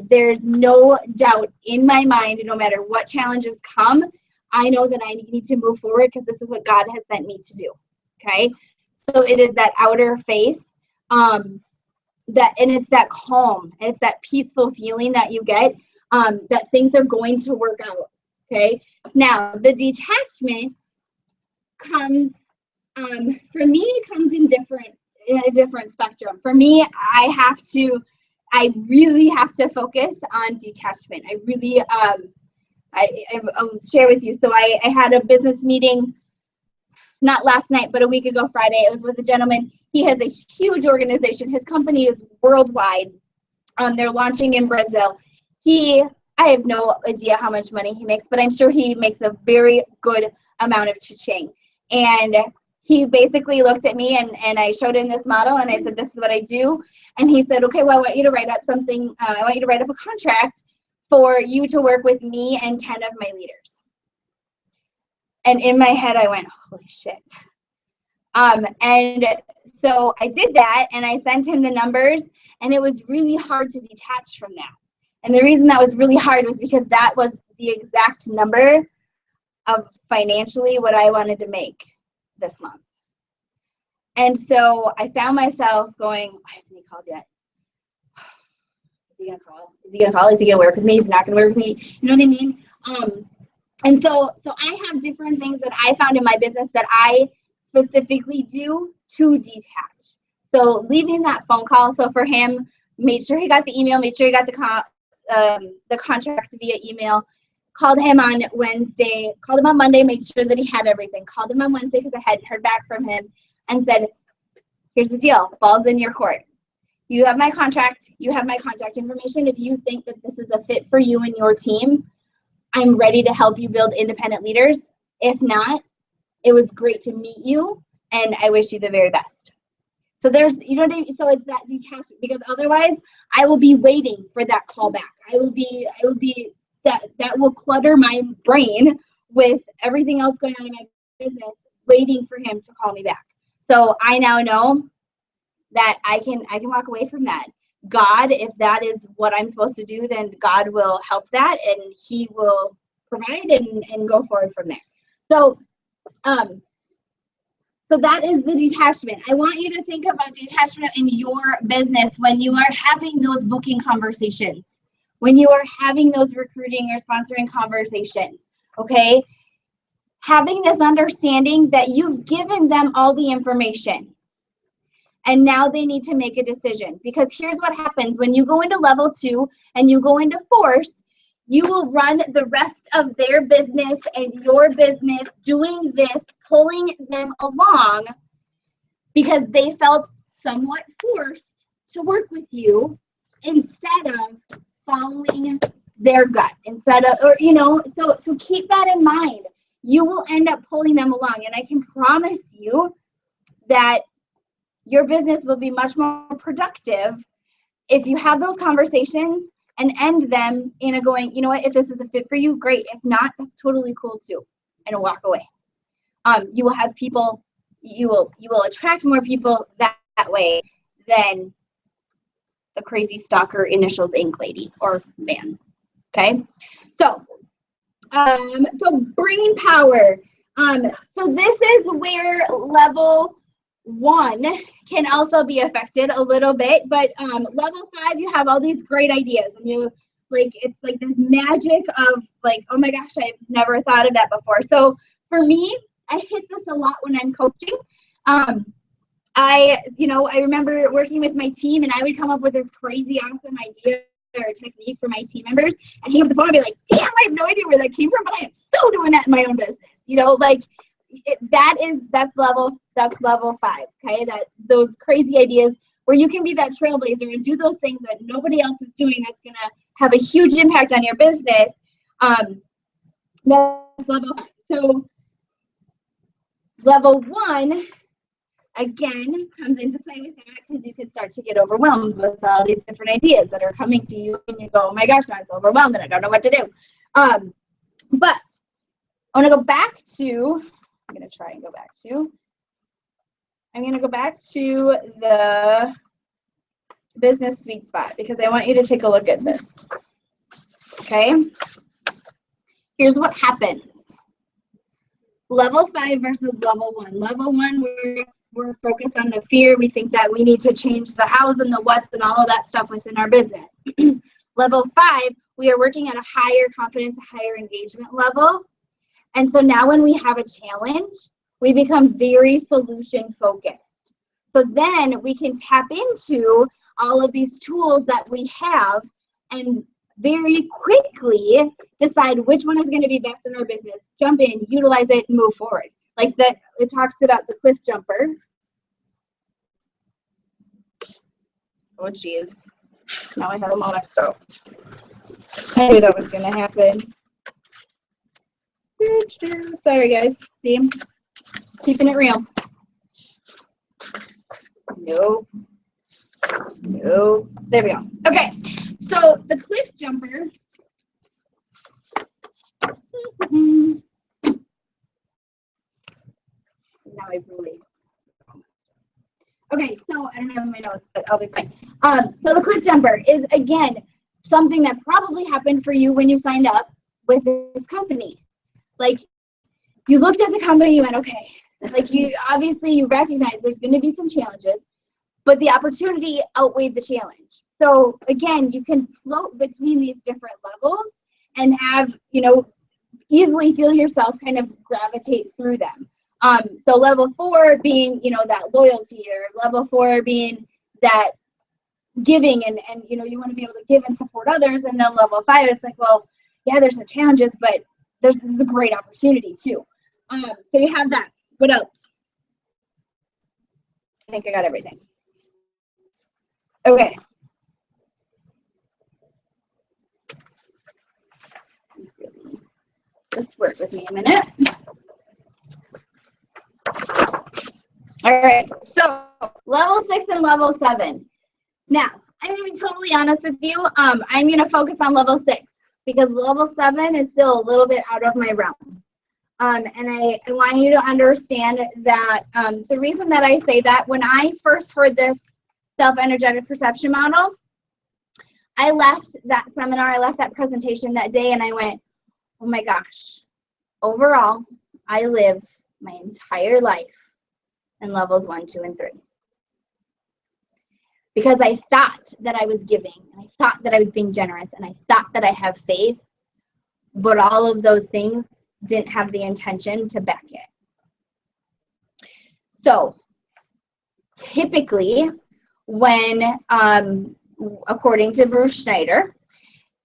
Speaker 1: There's no doubt in my mind, no matter what challenges come, I know that I need to move forward because this is what God has sent me to do. Okay? So it is that outer faith. and it's that calm, and it's that peaceful feeling that you get, that things are going to work out. Okay. Now the detachment comes, for me, it comes in a different spectrum. For me, I really have to focus on detachment. I really, I'll share with you. So I had a business meeting, not last night, but a week ago Friday. It was with a gentleman. He has a huge organization. His company is worldwide. They're launching in Brazil. I have no idea how much money he makes, but I'm sure he makes a very good amount of cha-ching. And he basically looked at me, and I showed him this model, and I said, this is what I do. And he said, okay, well, I want you to write up something. I want you to write up a contract for you to work with me and 10 of my leaders. And in my head, I went, holy shit. And so I did that, and I sent him the numbers, and it was really hard to detach from that. And the reason that was really hard was because that was the exact number of financially what I wanted to make this month. And so I found myself going, why hasn't he called yet? Is he gonna call? Is he gonna call? Is he gonna work with me? Is he not gonna work with me? You know what I mean? And so I have different things that I found in my business that I specifically do to detach. So leaving that phone call. So for him, made sure he got the email, made sure he got the contract via email, called him on Wednesday, called him on Monday, made sure that he had everything, called him on Wednesday because I hadn't heard back from him, and said, here's the deal, ball's in your court. You have my contract, you have my contact information. If you think that this is a fit for you and your team, I'm ready to help you build independent leaders. If not, it was great to meet you, and I wish you the very best. So there's, you know what I mean? So it's that detachment, because otherwise I will be waiting for that call back. I will be that will clutter my brain with everything else going on in my business, waiting for him to call me back. So I now know that I can walk away from that. God, if that is what I'm supposed to do, then God will help that, and he will provide and go forward from there. So so that is the detachment. I want you to think about detachment in your business when you are having those booking conversations, when you are having those recruiting or sponsoring conversations, okay? Having this understanding that you've given them all the information, and now they need to make a decision. Because here's what happens when you go into level 2 and you go into force, you will run the rest of their business and your business doing this, pulling them along because they felt somewhat forced to work with you instead of following their gut, instead of, or, you know, so keep that in mind. You will end up pulling them along, and I can promise you that your business will be much more productive if you have those conversations and end them in a going, you know what, if this is a fit for you, great. If not, that's totally cool too, and walk away. You will have people, you will attract more people that way than the crazy stalker initials Inc. lady or man. Okay, so bringing power. So this is where level 1 can also be affected a little bit, but level 5, you have all these great ideas, and you it's like this magic of like, oh my gosh, I've never thought of that before. So for me, I hit this a lot when I'm coaching. I remember working with my team, and I would come up with this crazy awesome idea or technique for my team members, and hang up the phone and be like, damn, I have no idea where that came from, but I am so doing that in my own business. You know, like that's level 5. Okay, that those crazy ideas where you can be that trailblazer and do those things that nobody else is doing, that's gonna have a huge impact on your business. That's level 5. So level 1 again comes into play with that, because you can start to get overwhelmed with all these different ideas that are coming to you, and you go, oh my gosh, I'm so overwhelmed and I don't know what to do. But I want to go back to, I'm going to go back to the business sweet spot, because I want you to take a look at this. Okay, here's what happens. Level 5 versus level 1. Level 1, we're we're focused on the fear. We think that we need to change the hows and the whats and all of that stuff within our business. Level 5, we are working at a higher confidence, higher engagement level. And so now when we have a challenge, we become very solution focused. So then we can tap into all of these tools that we have and very quickly decide which one is going to be best in our business, jump in, utilize it, and move forward. Like that, it talks about the cliff jumper. Oh, geez. Now I have them all mixed up. I knew that was going to happen. Sorry, guys. See? Just keeping it real. Nope. Nope. There we go. Okay. So the cliff jumper. Now I really. Okay, so I don't have my notes, but I'll be fine. So the cliff jumper is, again, something that probably happened for you when you signed up with this company. Like, you looked at the company, you went, okay. Like, you obviously you recognize there's going to be some challenges, but the opportunity outweighed the challenge. So again, you can float between these different levels and have, easily feel yourself kind of gravitate through them. So level 4 being, that loyalty, or level 4 being that giving and you want to be able to give and support others. And then level 5, it's like, well, yeah, there's some challenges, but this is a great opportunity too. So you have that. What else? I think I got everything. Okay. Just work with me a minute. All right, so level 6 and level 7. Now, I'm going to be totally honest with you. I'm going to focus on level 6 because level 7 is still a little bit out of my realm. And I want you to understand that the reason that I say that, when I first heard this self-energetic perception model, I left that seminar, I left that presentation that day, and I went, oh my gosh, overall, I live my entire life in levels 1, 2, and 3. Because I thought that I was giving, and I thought that I was being generous, and I thought that I have faith, but all of those things didn't have the intention to back it. So typically when, according to Bruce Schneider,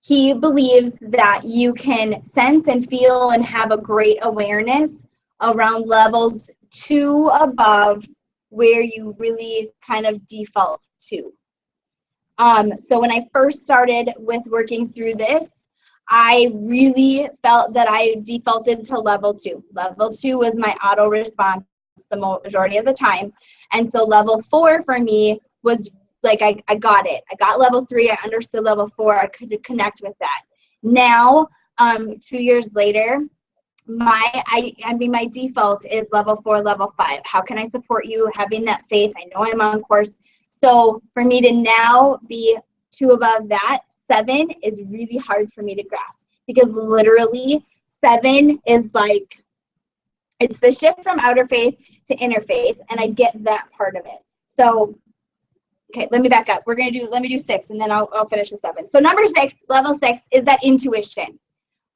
Speaker 1: he believes that you can sense and feel and have a great awareness around levels 2 above, where you really kind of default to. So when I first started with working through this, I really felt that I defaulted to level 2. Level 2 was my auto response the majority of the time. And so level 4 for me was like, I got it. I got level 3. I understood level 4. I could connect with that. Now, 2 years later, my default is level 4, level 5. How can I support you? Having that faith. I know I'm on course. So for me to now be 2 above that, 7 is really hard for me to grasp, because literally 7 is like, it's the shift from outer faith to inner faith, and I get that part of it. So, okay, let me back up. Let me do 6, and then I'll finish with 7. So number 6, level 6, is that intuition,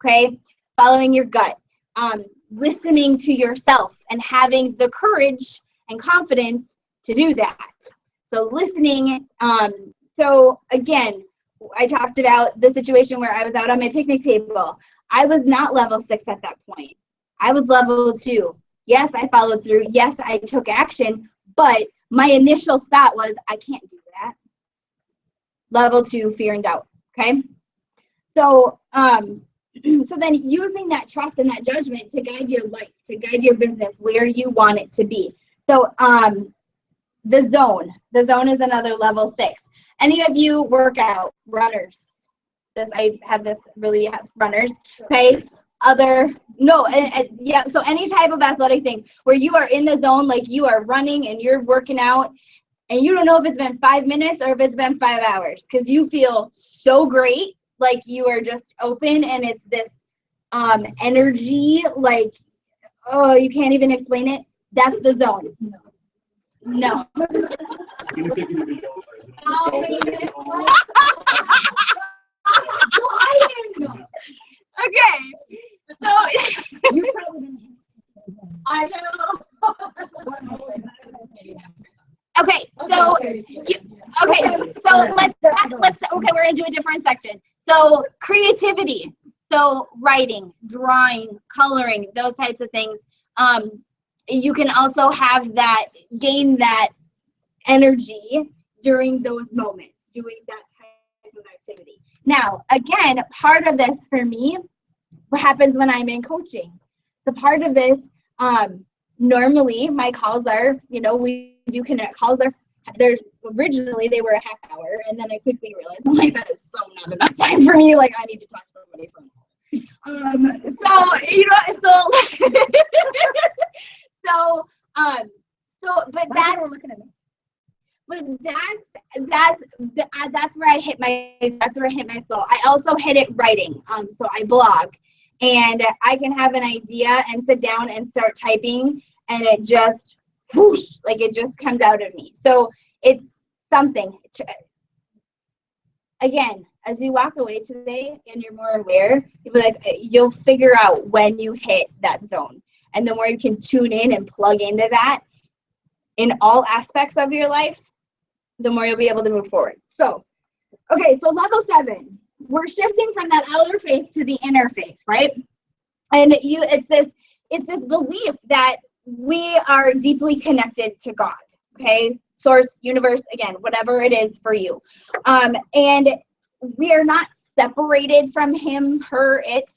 Speaker 1: okay? Following your gut, listening to yourself, and having the courage and confidence to do that. So listening, so again, I talked about the situation where I was out on my picnic table. I was not level 6 at that point. I was level 2. Yes, I followed through. Yes, I took action, but my initial thought was, I can't do that. Level 2, fear and doubt, okay? So, so then using that trust and that judgment to guide your life, to guide your business where you want it to be. So, the zone is another level 6. Any of you workout runners? I have this really runners, okay? Yeah, so any type of athletic thing where you are in the zone, like you are running and you're working out, and you don't know if it's been 5 minutes or if it's been 5 hours, because you feel so great, like you are just open, and it's this energy, like, oh, you can't even explain it. That's the zone. No.
Speaker 2: He was taking a video.
Speaker 1: Okay. So
Speaker 3: You probably didn't have
Speaker 1: I know. Okay, so let's okay, we're gonna do a different section. So creativity, so writing, drawing, coloring, those types of things. You can also have that, gain that energy during those moments, doing that type of activity. Now, again, part of this for me, what happens when I'm in coaching? So part of this, normally my calls are, we do connect calls. There's originally they were a half hour, and then I quickly realized I'm like, that is so not enough time for me. Like I need to talk to somebody from that's where I hit my flow. I also hit it writing. So I blog, and I can have an idea and sit down and start typing, and it just whoosh, like it just comes out of me. So it's something again, as you walk away today and you're more aware, you'll figure out when you hit that zone. And the more you can tune in and plug into that in all aspects of your life, the more you'll be able to move forward. So, okay, so level 7, we're shifting from that outer faith to the inner faith, right? And it's this belief that we are deeply connected to God, okay? Source, universe, again, whatever it is for you. And we are not separated from him, her, it.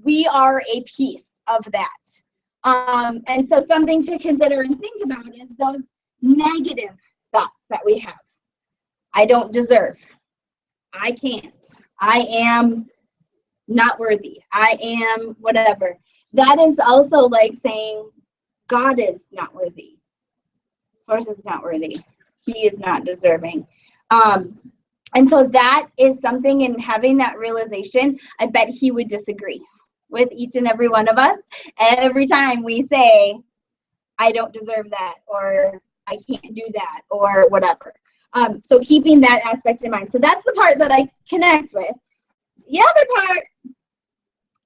Speaker 1: We are a piece of that. And so something to consider and think about is those negative thoughts that we have. I don't deserve. I can't. I am not worthy. I am whatever. That is also like saying God is not worthy. Source is not worthy. He is not deserving. And so that is something, in having that realization, I bet he would disagree with each and every one of us. Every time we say, I don't deserve that, or I can't do that, or whatever. So keeping that aspect in mind. So that's the part that I connect with. The other part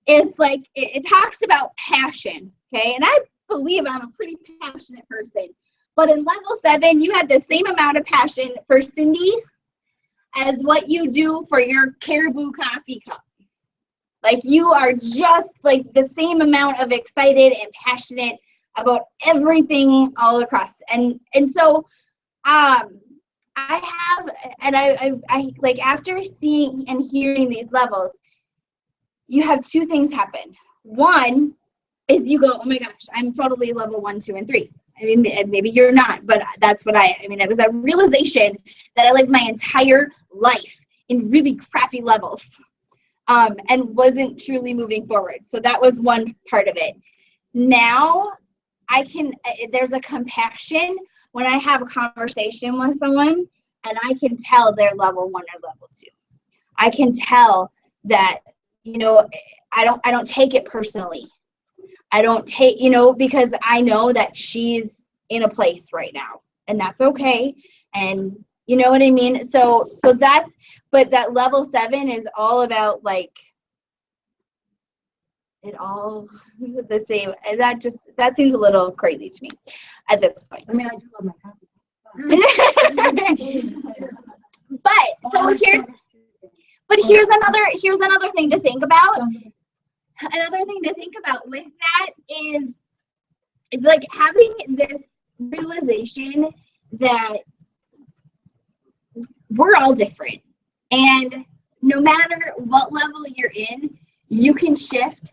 Speaker 1: is like, it talks about passion, okay? And I believe I'm a pretty passionate person. But in level 7, you have the same amount of passion for Cindy as what you do for your Caribou coffee cup. Like you are just like the same amount of excited and passionate about everything all across. And so I like, after seeing and hearing these levels, you have 2 things happen. One is you go, oh my gosh, I'm totally level 1, 2, and 3. I mean, maybe you're not, but that's what it was a realization that I lived my entire life in really crappy levels, and wasn't truly moving forward. So that was one part of it. Now there's a compassion when I have a conversation with someone and I can tell they're level 1 or level 2. I can tell that, I don't take it personally. I don't take, because I know that she's in a place right now, and that's okay. And you know what I mean? So but that level 7 is all about like it all the same. And that seems a little crazy to me at this point.
Speaker 3: I mean, I do love my coffee.
Speaker 1: Here's another thing to think about. Another thing to think about with that is like having this realization that we're all different, and no matter what level you're in, you can shift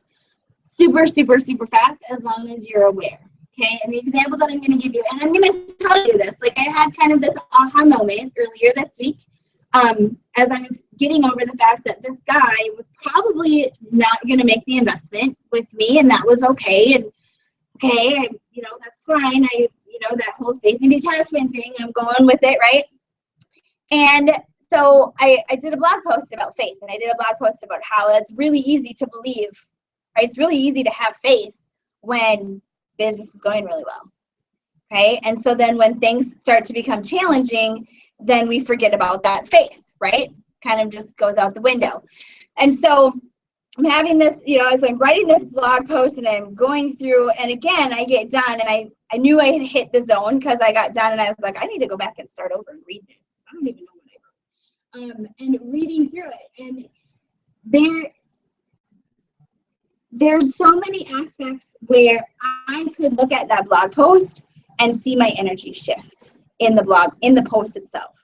Speaker 1: super, super, super fast as long as you're aware. Okay, and the example that I'm going to give you, and I'm going to tell you this, like I had kind of this aha moment earlier this week, as I was getting over the fact that this guy was probably not going to make the investment with me, and that was okay. And okay, that's fine. That whole faith and detachment thing, I'm going with it, right? And so I did a blog post about faith, and I did a blog post about how it's really easy to believe, right? It's really easy to have faith when business is going really well. Okay. And so then when things start to become challenging, then we forget about that faith, right? Kind of just goes out the window. And so I'm having this, as I'm writing this blog post and I'm going through, and again, I get done and I knew I had hit the zone because I got done and I was like, I need to go back and start over and read this. I don't even know what I wrote. And reading through it. And there's so many aspects where I could look at that blog post and see my energy shift in the post itself.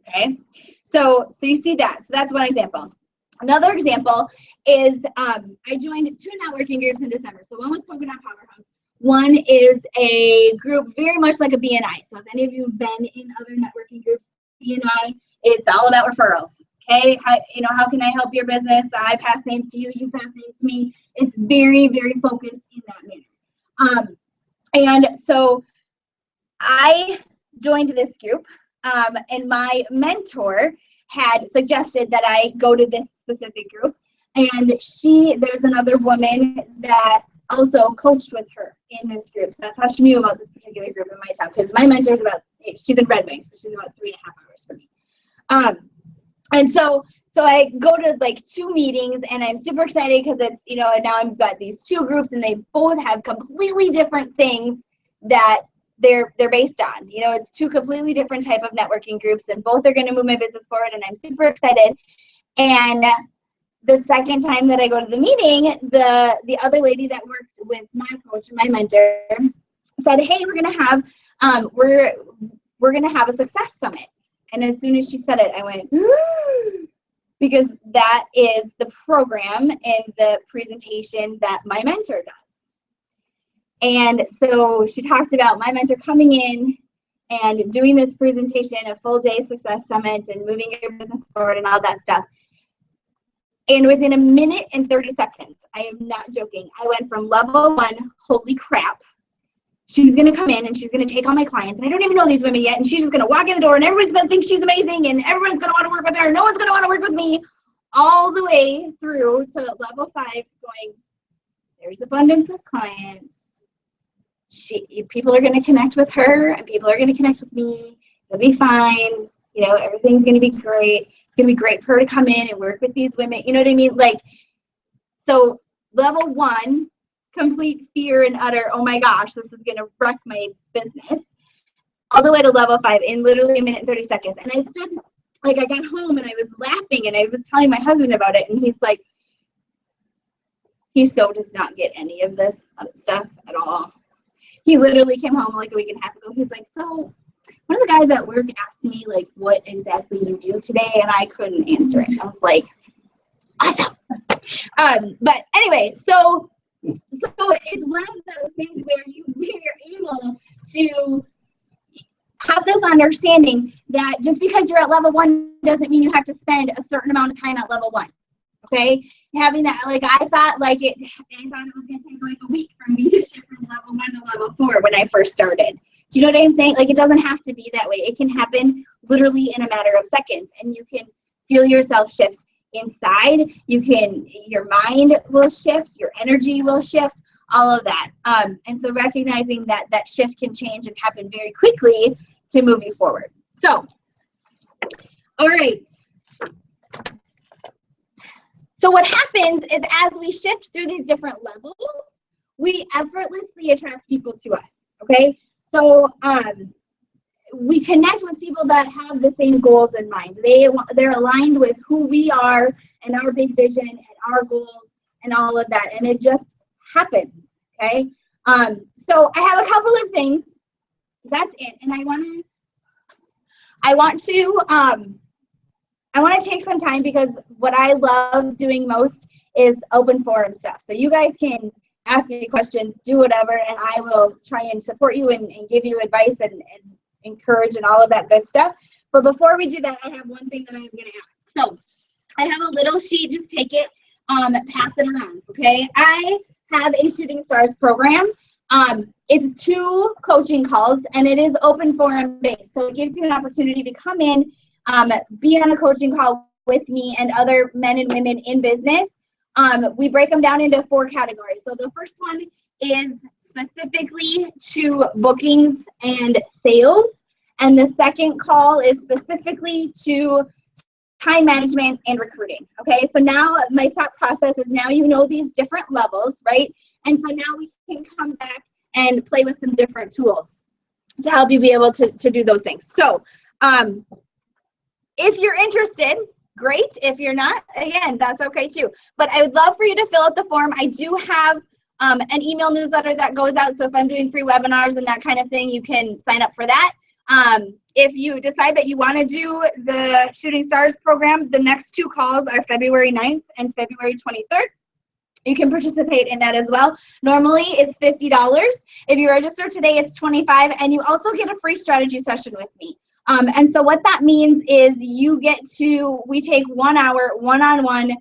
Speaker 1: Okay. So you see that. So that's one example. Another example is I joined 2 networking groups in December. So one was Polka Dot Powerhouse. One is a group very much like a BNI. So if any of you have been in other networking groups, BNI, it's all about referrals. Okay, how can I help your business? I pass names to you, you pass names to me. It's very, very focused in that manner. And so I joined this group, and my mentor had suggested that I go to this specific group. And there's another woman that also coached with her in this group. So that's how she knew about this particular group in my town, because my mentor's she's in Red Wing, so she's about 3.5 hours from me. And so I go to like 2 meetings and I'm super excited because it's, now I've got these 2 groups and they both have completely different things that they're based on. It's 2 completely different type of networking groups and both are going to move my business forward and I'm super excited. And the second time that I go to the meeting, the other lady that worked with my coach and my mentor said, hey, we're going to have a success summit. And as soon as she said it, I went, ooh, because that is the program and the presentation that my mentor does. And so she talked about my mentor coming in and doing this presentation, a full day success summit and moving your business forward and all that stuff. And within 1 minute and 30 seconds, I am not joking, I went from level 1, holy crap, she's going to come in and she's going to take all my clients. And I don't even know these women yet. And she's just going to walk in the door and everybody's going to think she's amazing. And everyone's going to want to work with her. No one's going to want to work with me. All the way through to level 5 going, there's abundance of clients. People are going to connect with her and people are going to connect with me. It'll be fine. Everything's going to be great. It's going to be great for her to come in and work with these women. You know what I mean? So level 1, complete fear and utter, oh my gosh, this is going to wreck my business, all the way to level 5 in literally 1 minute and 30 seconds. And I stood, I got home and I was laughing and I was telling my husband about it. And he's like, he so does not get any of this stuff at all. He literally came home like a week and a half ago. He's like, so one of the guys at work asked me what exactly you do today. And I couldn't answer it. I was like, awesome. But anyway, so it's one of those things where you're able to have this understanding that just because you're at level 1 doesn't mean you have to spend a certain amount of time at level 1. Okay, having that, I thought it was going to take a week for me to shift from level 1 to level 4 when I first started. Do you know what I'm saying? It doesn't have to be that way. It can happen literally in a matter of seconds, and you can feel yourself shift inside. Your mind will shift, your energy will shift, all of that. And so recognizing that shift can change and happen very quickly to move you forward. So, all right. So what happens is as we shift through these different levels, we effortlessly attract people to us, okay? So we connect with people that have the same goals in mind. They're aligned with who we are and our big vision and our goals and all of that, and it just happens, okay? So I have a couple of things. That's it, and I want to take some time because what I love doing most is open forum stuff. So you guys can ask me questions, do whatever, and I will try and support you and give you advice and encourage and all of that good stuff. But before we do that, I have one thing that I'm going to ask. So I have a little sheet. Just take it, pass it around, okay? I have a Shooting Stars program. It's 2 coaching calls, and it is open forum based. So it gives you an opportunity to come in, be on a coaching call with me and other men and women in business. We break them down into 4 categories. So the first one is specifically to bookings and sales. And the second call is specifically to time management and recruiting. Okay, so now my thought process is now you know these different levels, right? And so now we can come back and play with some different tools to help you be able to do those things. So if you're interested, great. If you're not, again, that's okay too. But I would love for you to fill out the form. I do have an email newsletter that goes out. So if I'm doing free webinars and that kind of thing, you can sign up for that. If you decide that you want to do the Shooting Stars program, the next 2 calls are February 9th and February 23rd. You can participate in that as well. Normally it's $50. If you register today, it's $25, and you also get a free strategy session with me. And so what that means is we take 1 hour one-on-one.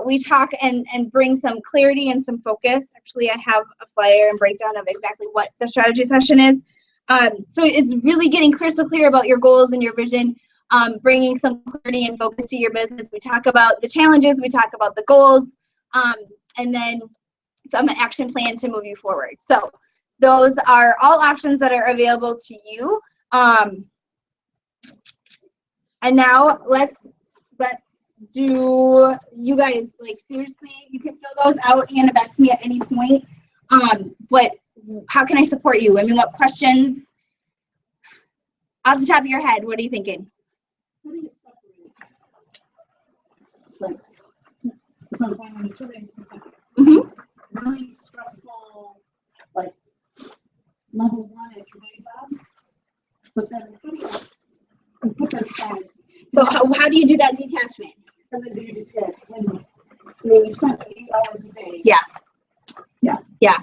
Speaker 1: We talk and bring some clarity and some focus. Actually, I have a flyer and breakdown of exactly what the strategy session is. So it's really getting crystal clear about your goals and your vision, bringing some clarity and focus to your business. We talk about the challenges, we talk about the goals, and then some action plan to move you forward. So those are all options that are available to you. And now let's do, you guys, like, seriously, you can fill those out, hand it back to me at any point. But how can I support you? I mean, what questions off the top of your head, what are you thinking?
Speaker 3: How do you separate? Like, if I'm going into really specific, really stressful, like level 1 at your day job, but then how do you put that aside?
Speaker 1: So how do you do that detachment?
Speaker 3: And then do you detach? When you spend 8 hours a day.
Speaker 1: Yeah.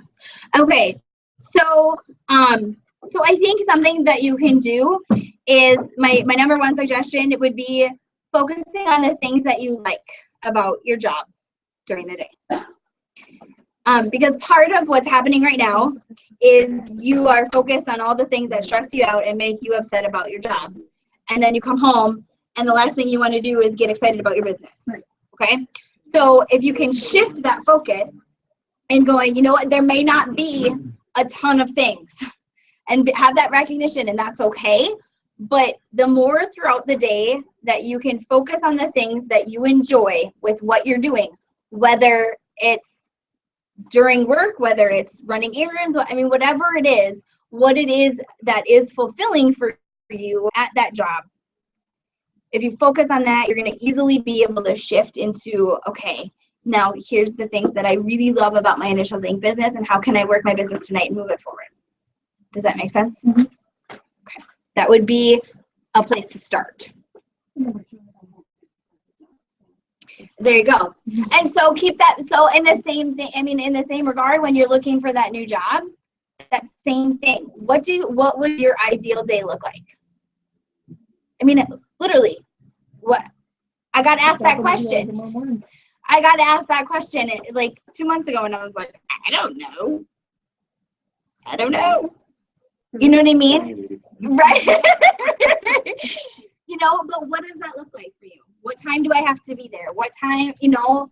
Speaker 1: Okay. So I think something that you can do is my number 1 suggestion would be focusing on the things that you like about your job during the day. Because part of what's happening right now is you are focused on all the things that stress you out and make you upset about your job. And then you come home and the last thing you want to do is get excited about your business. Okay? So if you can shift that focus and going, you know what, there may not be a ton of things, and have that recognition, and that's okay. But the more throughout the day that you can focus on the things that you enjoy with what you're doing, whether it's during work, whether it's running errands, I mean, whatever it is, what it is that is fulfilling for you at that job. If you focus on that, you're going to easily be able to shift into, okay, now here's the things that I really love about my Initials Inc. business, and how can I work my business tonight and move it forward? Does that make sense?
Speaker 3: Mm-hmm.
Speaker 1: Okay. That would be a place to start. There you go. And so keep that, so in the same thing, I mean, in the same regard, when you're looking for that new job, that same thing. What would your ideal day look like? I mean, literally, what? I got asked that question. I got asked that question like 2 months ago, and I was like, I don't know. You know what I mean? Right? You know, but what does that look like for you? What time do I have to be there? What time, you know,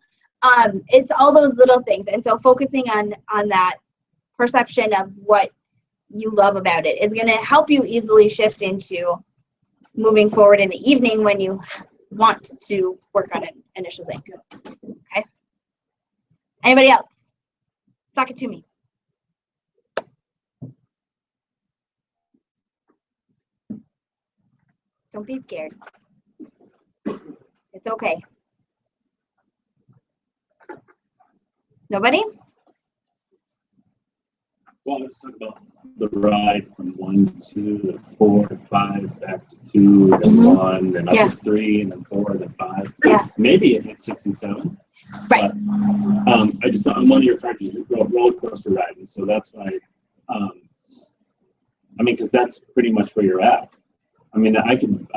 Speaker 1: it's all those little things. And so focusing on that perception of what you love about it is going to help you easily shift into moving forward in the evening when you want to work on it. Initials Inc. Okay. Anybody else? Suck it to me. Don't be scared. It's okay. Nobody?
Speaker 4: Well, let's talk about the ride from 1 to 2 to 4 to 5, back to 2, then 1, then up to 3, and then 4, then 5.
Speaker 1: Yeah.
Speaker 4: Maybe it hit 6 and 7.
Speaker 1: Right.
Speaker 4: But, I just saw on one of your cards you wrote roller coaster ride, and so that's why. I mean, because that's pretty much where you're at. I mean, I could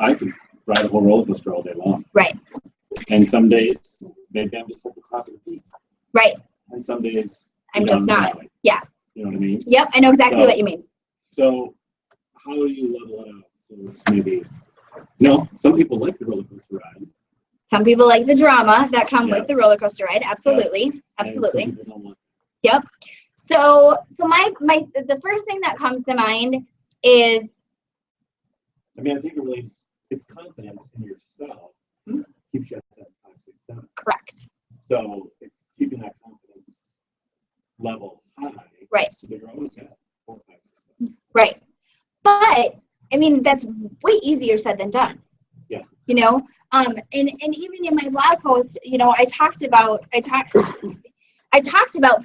Speaker 4: ride a whole roller coaster all day long.
Speaker 1: Right.
Speaker 4: And some days maybe I'm just at the top of the peak.
Speaker 1: Right.
Speaker 4: And some days
Speaker 1: I'm just not. Yeah.
Speaker 4: You know what I mean?
Speaker 1: Yep, I know exactly what you mean.
Speaker 4: So how do you level it out? So it's maybe, some people like the roller coaster ride.
Speaker 1: Some people like the drama that come with the roller coaster ride. Absolutely.
Speaker 4: And
Speaker 1: Absolutely.
Speaker 4: some people don't like it.
Speaker 1: Yep. So the first thing that comes to mind is,
Speaker 4: I mean, I think it's confidence in yourself keeps you at that 5, 6, 7.
Speaker 1: correct.
Speaker 4: So it's keeping that confidence level high.
Speaker 1: Right.
Speaker 4: So that you're always at 4, 5, 6, 7.
Speaker 1: Right. But I mean, that's way easier said than done.
Speaker 4: Yeah.
Speaker 1: You know, and even in my blog post, you know, I talked about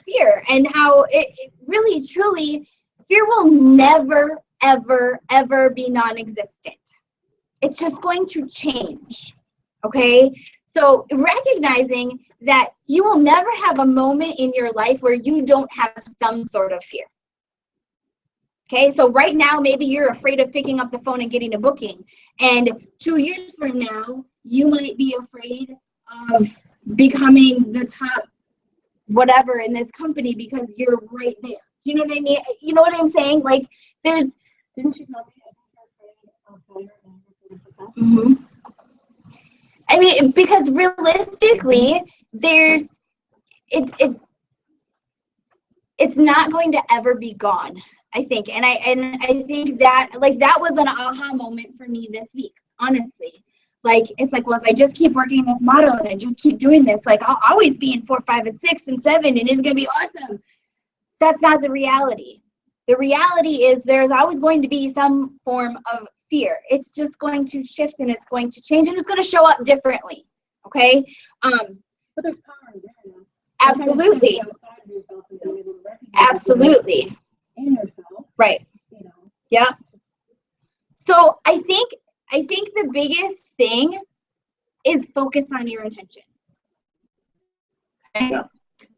Speaker 1: fear and how it really, truly, fear will never, ever, ever be non-existent. It's just going to change. Okay. So recognizing that you will never have a moment in your life where you don't have some sort of fear. Okay, so right now, maybe you're afraid of picking up the phone and getting a booking. And 2 years from now, you might be afraid of becoming the top whatever in this company because you're right there. Do you know what I mean? You know what I'm saying? Like, there's...
Speaker 3: Didn't you tell me I think you're afraid of failure and you're success?
Speaker 1: Mm-hmm. I mean, because realistically, it's not going to ever be gone. I think, and I think that, like, that was an aha moment for me this week, honestly. Like, it's like, well, if I just keep working this model and I just keep doing this, like, I'll always be in 4, 5, and 6, and 7, and it's gonna be awesome. That's not the reality. The reality is there's always going to be some form of fear. It's just going to shift and it's going to change and it's going to show up differently. Okay.
Speaker 3: But there's power in awareness.
Speaker 1: Absolutely.
Speaker 3: Outside of yourself and being able to recognize
Speaker 1: Absolutely.
Speaker 3: in yourself.
Speaker 1: Right.
Speaker 3: You know.
Speaker 1: Yeah. So I think the biggest thing is focus on your intention. Okay?
Speaker 4: Yeah.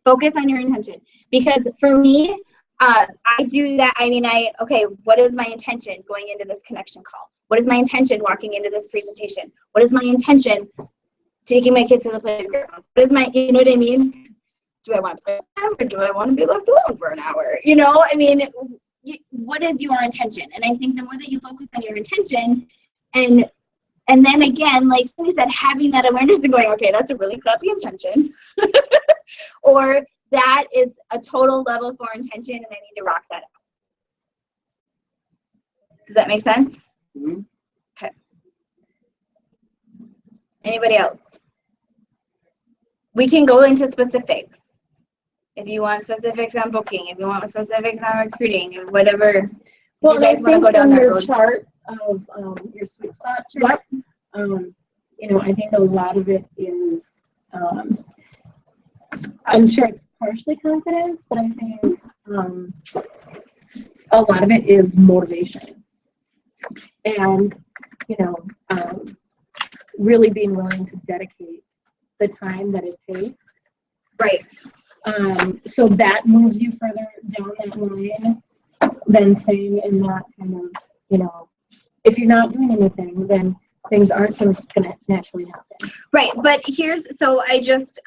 Speaker 1: Focus on your intention. Because for me, I do that. I mean, okay, what is my intention going into this connection call? What is my intention walking into this presentation? What is my intention taking my kids to the playground? What is my, you know what I mean? Do I want to play with them or do I want to be left alone for an hour? You know, I mean, what is your intention? And I think the more that you focus on your intention and then again, like Cindy said, having that awareness and going, okay, that's a really crappy intention. Or that is a total level 4 intention and I need to rock that out. Does that make sense?
Speaker 4: Mm-hmm.
Speaker 1: Okay. Anybody else? We can go into specifics. If you want specifics on booking, if you want specifics on recruiting, or whatever.
Speaker 3: Well,
Speaker 1: you guys
Speaker 3: I
Speaker 1: want to
Speaker 3: think
Speaker 1: go down
Speaker 3: on
Speaker 1: that
Speaker 3: your
Speaker 1: road.
Speaker 3: chart of your sweet spot chart, you know, I think a lot of it is, I'm sure it's partially confidence, but I think a lot of it is motivation. And, you know, really being willing to dedicate the time that it takes.
Speaker 1: Right.
Speaker 3: So that moves you further down that line than staying in that kind of, you know, if you're not doing anything, then things aren't just going to naturally happen.
Speaker 1: Right. But so I just,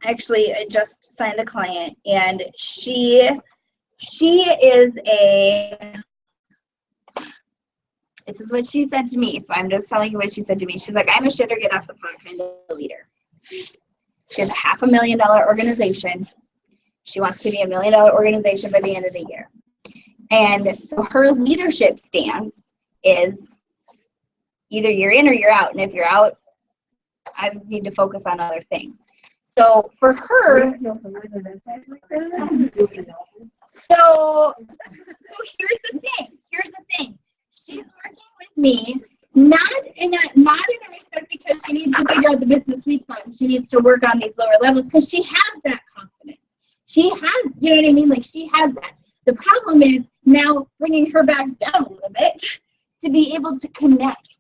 Speaker 1: actually, I just signed a client and she is this is what she said to me. So I'm just telling you what she said to me. She's like, I'm a shitter, get off the pot kind of leader. She has a $500,000 organization. She wants to be $1 million organization by the end of the year. And so her leadership stance is either you're in or you're out. And if you're out, I need to focus on other things. So for her, so here's the thing. She's working with me, not in a respect because she needs to figure out the business sweet spot and she needs to work on these lower levels because she has that confidence. She has, you know what I mean? Like she has that. The problem is now bringing her back down a little bit to be able to connect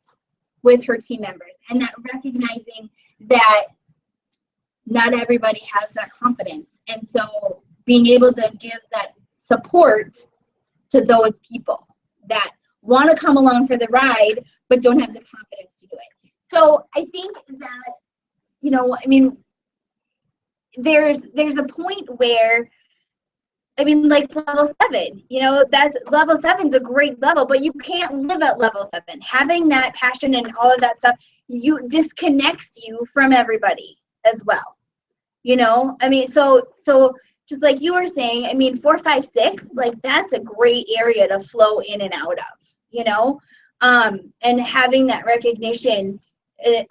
Speaker 1: with her team members and that recognizing that not everybody has that confidence. And so being able to give that support to those people that want to come along for the ride, but don't have the confidence to do it. So I think that, you know, I mean, there's a point where, I mean, like level 7, you know, that's level 7's a great level, but you can't live at level 7. Having that passion and all of that stuff, you disconnects you from everybody as well. You know, I mean, so just like you were saying, I mean, 4, 5, 6, like that's a great area to flow in and out of, you know, and having that recognition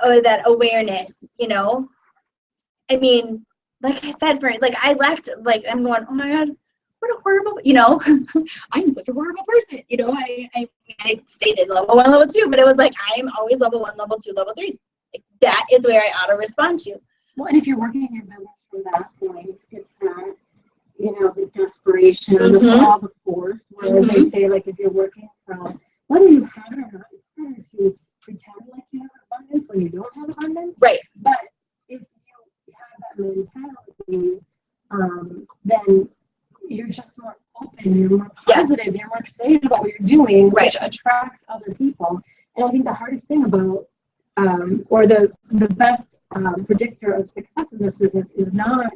Speaker 1: or that awareness, you know, I mean, like I said, for like I left, like I'm going, oh my God, what a horrible, you know, I'm such a horrible person, you know. I stayed in level 1, level 2, but it was like I'm always level 1, level 2, level 3. Like, that is where I ought to respond to.
Speaker 3: Well, and if you're working in your business from that point, it's not, you know, the desperation, all the force, where they say, like, if you're working from whether you have it or not, it's better to pretend like you have abundance when you don't have abundance.
Speaker 1: Right.
Speaker 3: But if you have that mentality, then you're just more open, you're more positive, you're more excited about what you're doing, which attracts other people. And I think the hardest thing about, or the best predictor of success in this business is not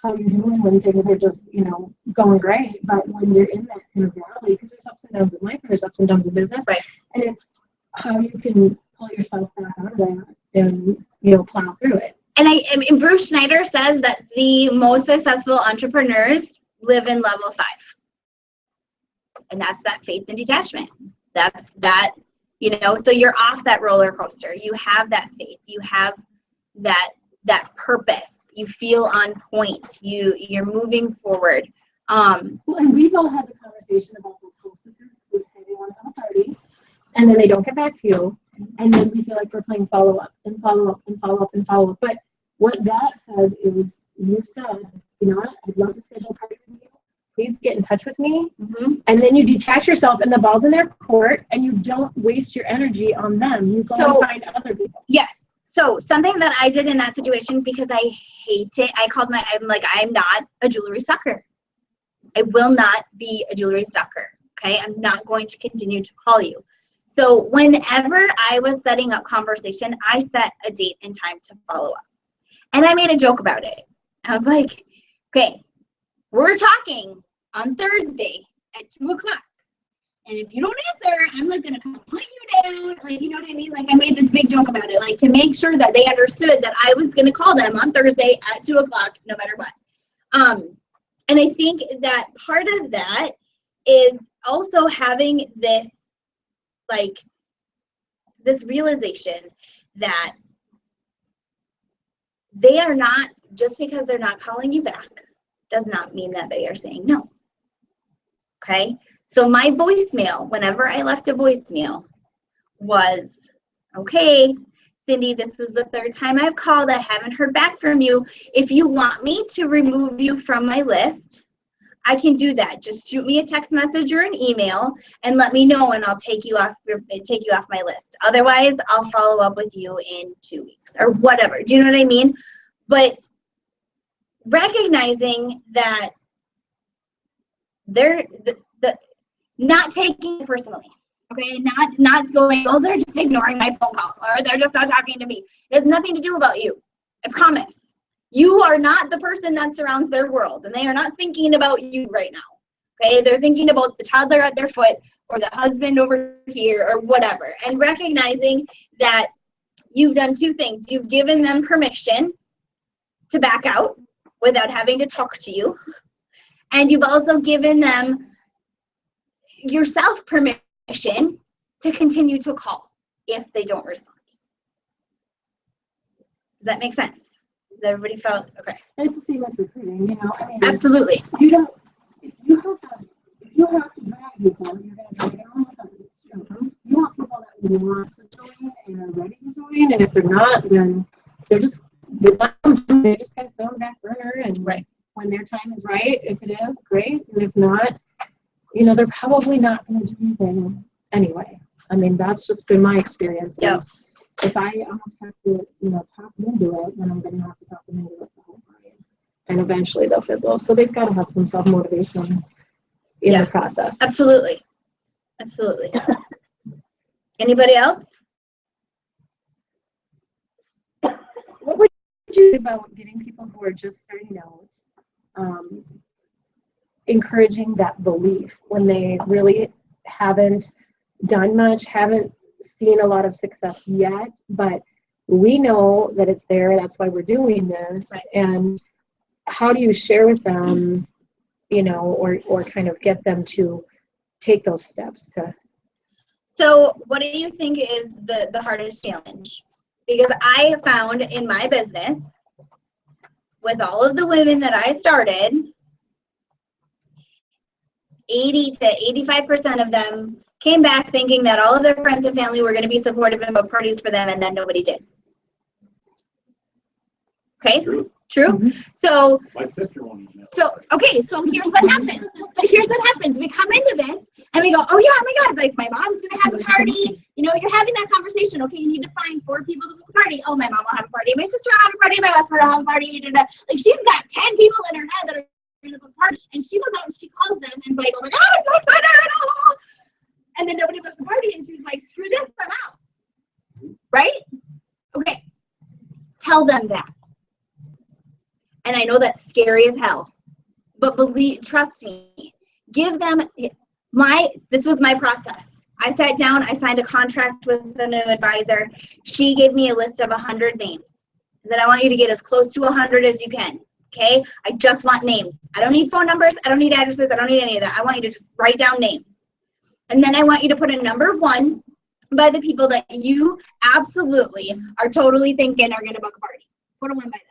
Speaker 3: how you're doing when things are just, you know, going great, but when you're in that kind of valley, because there's ups and downs in life and there's ups and downs in business, and it's how you can pull yourself back out of that and, you know, plow through it.
Speaker 1: And Bruce Schneider says that the most successful entrepreneurs live in level 5. And that's that faith and detachment. That's that, you know, so you're off that roller coaster. You have that faith. You have that purpose. You feel on point. You're moving forward.
Speaker 3: Well, and we've all had the conversation about those hostesses who say they want to have a party, and then they don't get back to you, and then we feel like we're playing follow up and follow up and follow up and follow up. But what that says is, you said, you know what, I'd love to schedule a party with you. Please get in touch with me. And then you detach yourself, and the ball's in their court, and you don't waste your energy on them. You go and find other people.
Speaker 1: Yes. So something that I did in that situation, because I hate it, I'm not a jewelry stalker. I will not be a jewelry stalker. Okay. I'm not going to continue to call you. So whenever I was setting up conversation, I set a date and time to follow up. And I made a joke about it. I was like, okay, we're talking on Thursday at 2:00. And if you don't answer, I'm like gonna come hunt you down. Like, you know what I mean? Like, I made this big joke about it, like to make sure that they understood that I was gonna call them on Thursday at 2:00, no matter what. And I think that part of that is also having this, like, this realization that they are not, just because they're not calling you back, does not mean that they are saying no. Okay? So my voicemail, whenever I left a voicemail, was, okay, Cindy, this is the 3rd time I've called. I haven't heard back from you. If you want me to remove you from my list, I can do that. Just shoot me a text message or an email and let me know, and I'll take you off my list. Otherwise, I'll follow up with you in 2 weeks or whatever. Do you know what I mean? But recognizing that they're not taking it personally, okay? Not going, oh, they're just ignoring my phone call, or they're just not talking to me. It has nothing to do about you. I promise. You are not the person that surrounds their world, and they are not thinking about you right now, okay? They're thinking about the toddler at their foot or the husband over here or whatever, and recognizing that you've done 2 things. You've given them permission to back out without having to talk to you, and you've also given them yourself permission to continue to call if they don't respond. Does that make sense? Does everybody felt okay?
Speaker 3: It's the same with recruiting, you know. I mean,
Speaker 1: Absolutely.
Speaker 3: You don't. If you have to drag people, you're gonna drag them on with others. You want people that want to join and are ready to join, and if they're not, then they're just kind of sit on the back burner, and when their time is right, if it is, great, and if not, you know, they're probably not going to do anything anyway. I mean, that's just been my experience.
Speaker 1: Yeah.
Speaker 3: If I almost have to, you know, talk them into it, then I'm going to have to talk them into it the whole time. And eventually they'll fizzle. So they've got to have some self-motivation in the process.
Speaker 1: Absolutely. Absolutely. Anybody else?
Speaker 3: What would you say about getting people who are just starting out, encouraging that belief when they really haven't done much, haven't seen a lot of success yet, but we know that it's there, that's why we're doing this, and
Speaker 5: how do you share with them, you know, or kind of get them to take those steps to?
Speaker 1: So what do you think is the hardest challenge? Because I found in my business, with all of the women that I started, 80 to 85% of them came back thinking that all of their friends and family were going to be supportive and book parties for them, and then nobody did. Okay?
Speaker 4: True.
Speaker 1: True?
Speaker 5: Mhm.
Speaker 1: So,
Speaker 4: My sister won't even know.
Speaker 1: so here's what happens. But here's what happens. We come into this and we go, oh yeah, oh my God, like my mom's going to have a party. You know, you're having that conversation. Okay, you need to find 4 people to book a party. Oh, my mom will have a party. My sister will have a party. My best friend will have a party. Like she's got 10 people in her head that are going to book a party. And she goes out and she calls them and is like, oh my God, I'm so excited. And then nobody books a party. And she's like, screw this, I'm out. Right? Okay. Tell them that. And I know that's scary as hell, but trust me, give them this was my process. I sat down, I signed a contract with a new advisor. She gave me a list of 100 names that I want you to get as close to 100 as you can. Okay. I just want names. I don't need phone numbers. I don't need addresses. I don't need any of that. I want you to just write down names. And then I want you to put a number 1 by the people that you absolutely are totally thinking are going to book a party. Put a 1 by them.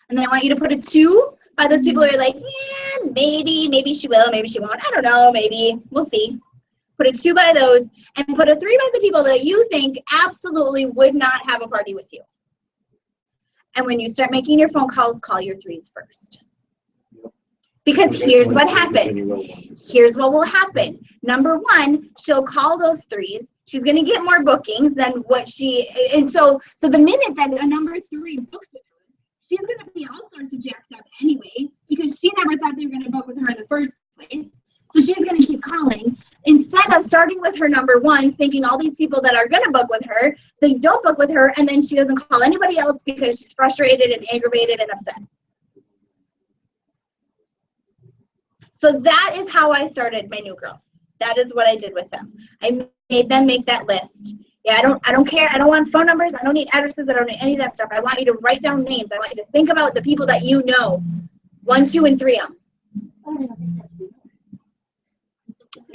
Speaker 1: And then I want you to put a 2 by those people who are like, yeah, maybe she will, maybe she won't. I don't know, maybe. We'll see. Put a 2 by those and put a 3 by the people that you think absolutely would not have a party with you. And when you start making your phone calls, call your 3s first. Because here's what happened. Here's what will happen. Number 1, she'll call those 3s. She's going to get more bookings than what and so the minute that a number 3 books with her, she's going to be all sorts of jacked up anyway, because she never thought they were going to book with her in the first place. So she's going to keep calling. Instead of starting with her number 1s, thinking all these people that are going to book with her, they don't book with her, and then she doesn't call anybody else because she's frustrated and aggravated and upset. So that is how I started my new girls. That is what I did with them. I made them make that list. Yeah, I don't care. I don't want phone numbers. I don't need addresses. I don't need any of that stuff. I want you to write down names. I want you to think about the people that you know. 1, 2, and 3 of them.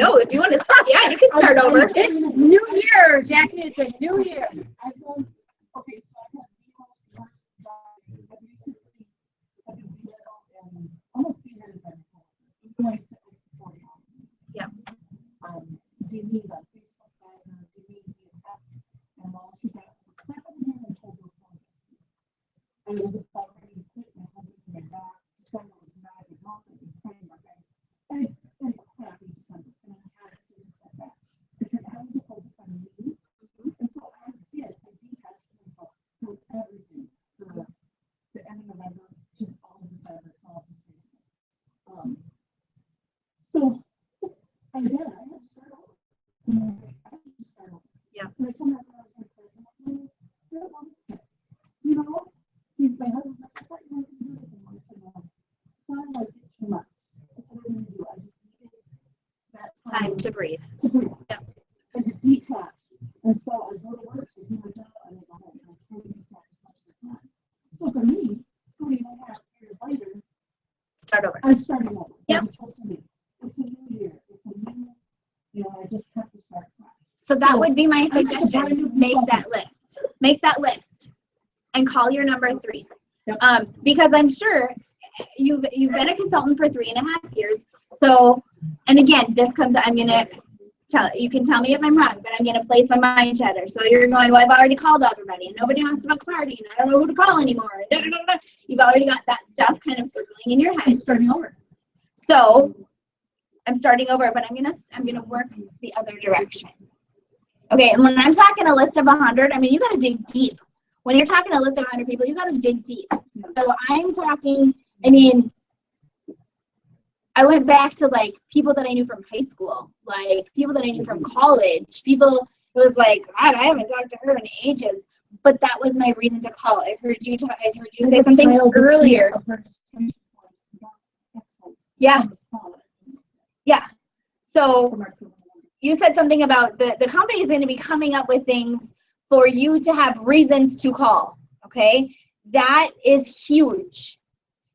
Speaker 1: No, if you want to start, yeah, you can start over.
Speaker 5: It's New Year, Jackie. It's a new year.
Speaker 3: Okay, so I have the most job. I recently have been beheaded and almost beheaded by my phone.
Speaker 1: Yeah.
Speaker 3: Deleted on Facebook, deleted via text, and all she got was a slap on the hand and told her to apologize. And it was about ready to quit. My husband came back. December was not a good month. I've been praying about guys. And crappy December. And I had to take a step back because I wanted to focus on me. And so I detached myself from everything for the end of November to all of December, to all of this recently. So I did. I had to start over. I had to start over.
Speaker 1: Yeah.
Speaker 3: And I told my husband I was going to quit. You know, my husband's like, I thought you weren't going to do it anymore. I said, no, it's not like it too much. I said, what are you going to do? I just needed that
Speaker 1: Time to breathe.
Speaker 3: Yeah. And to detach. And so I go to work, I do my job, and I go home, and I try to detach as much as I can. So for me, 3.5 years later,
Speaker 1: Start over.
Speaker 3: I'm starting over.
Speaker 1: Yep.
Speaker 3: It's a new year. It's a new, I just have to start fresh.
Speaker 1: So that would be my suggestion. Make that list. Make that list and call your number 3s.
Speaker 3: Yep.
Speaker 1: Because I'm sure you've been a consultant for 3.5 years. So, and again, I'm going to you can tell me if I'm wrong, but I'm going to play some mind chatter. So you're going, well, I've already called everybody and nobody wants to book a party and I don't know who to call anymore. You've already got that stuff kind of circling in your head.
Speaker 3: I'm starting over.
Speaker 1: So I'm starting over, but I'm gonna work the other direction. Okay, and when I'm talking a list of 100, I mean, you got to dig deep. When you're talking a list of 100 people, you got to dig deep. So I'm talking, I went back to like people that I knew from high school, like people that I knew from college, people, it was like, God, I haven't talked to her in ages. But that was my reason to call. I heard you say something earlier. Yeah. Yeah. So you said something about the company is going to be coming up with things for you to have reasons to call. Okay. That is huge.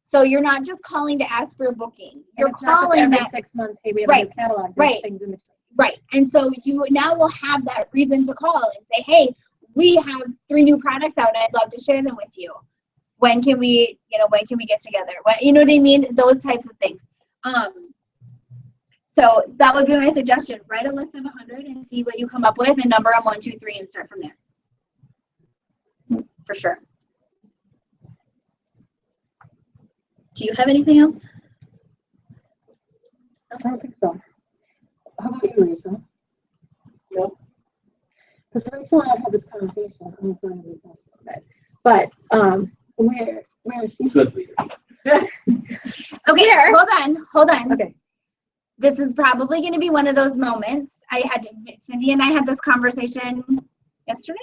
Speaker 1: So you're not just calling to ask for a booking. You're
Speaker 5: And it's not just
Speaker 1: calling
Speaker 5: every
Speaker 1: that
Speaker 5: 6 months, hey, we have a new
Speaker 1: Right,
Speaker 5: catalog, there's
Speaker 1: right.
Speaker 5: things in between.
Speaker 1: right. And so you now will have that reason to call and say, hey, we have 3 new products out. I'd love to share them with you. When can we get together? What, you know what I mean? Those types of things. So that would be my suggestion. Write a list of 100 and see what you come up with and number them 1, 2, 3 and start from there. For sure. Do you have anything else?
Speaker 5: I don't think so. How about you, Rachel? Nope. Because Rachel and I had this conversation on the phone with us a little bit. But where is she?
Speaker 4: Good leader.
Speaker 1: Okay, hold on.
Speaker 5: Okay.
Speaker 1: This is probably going to be one of those moments. Cindy and I had this conversation yesterday.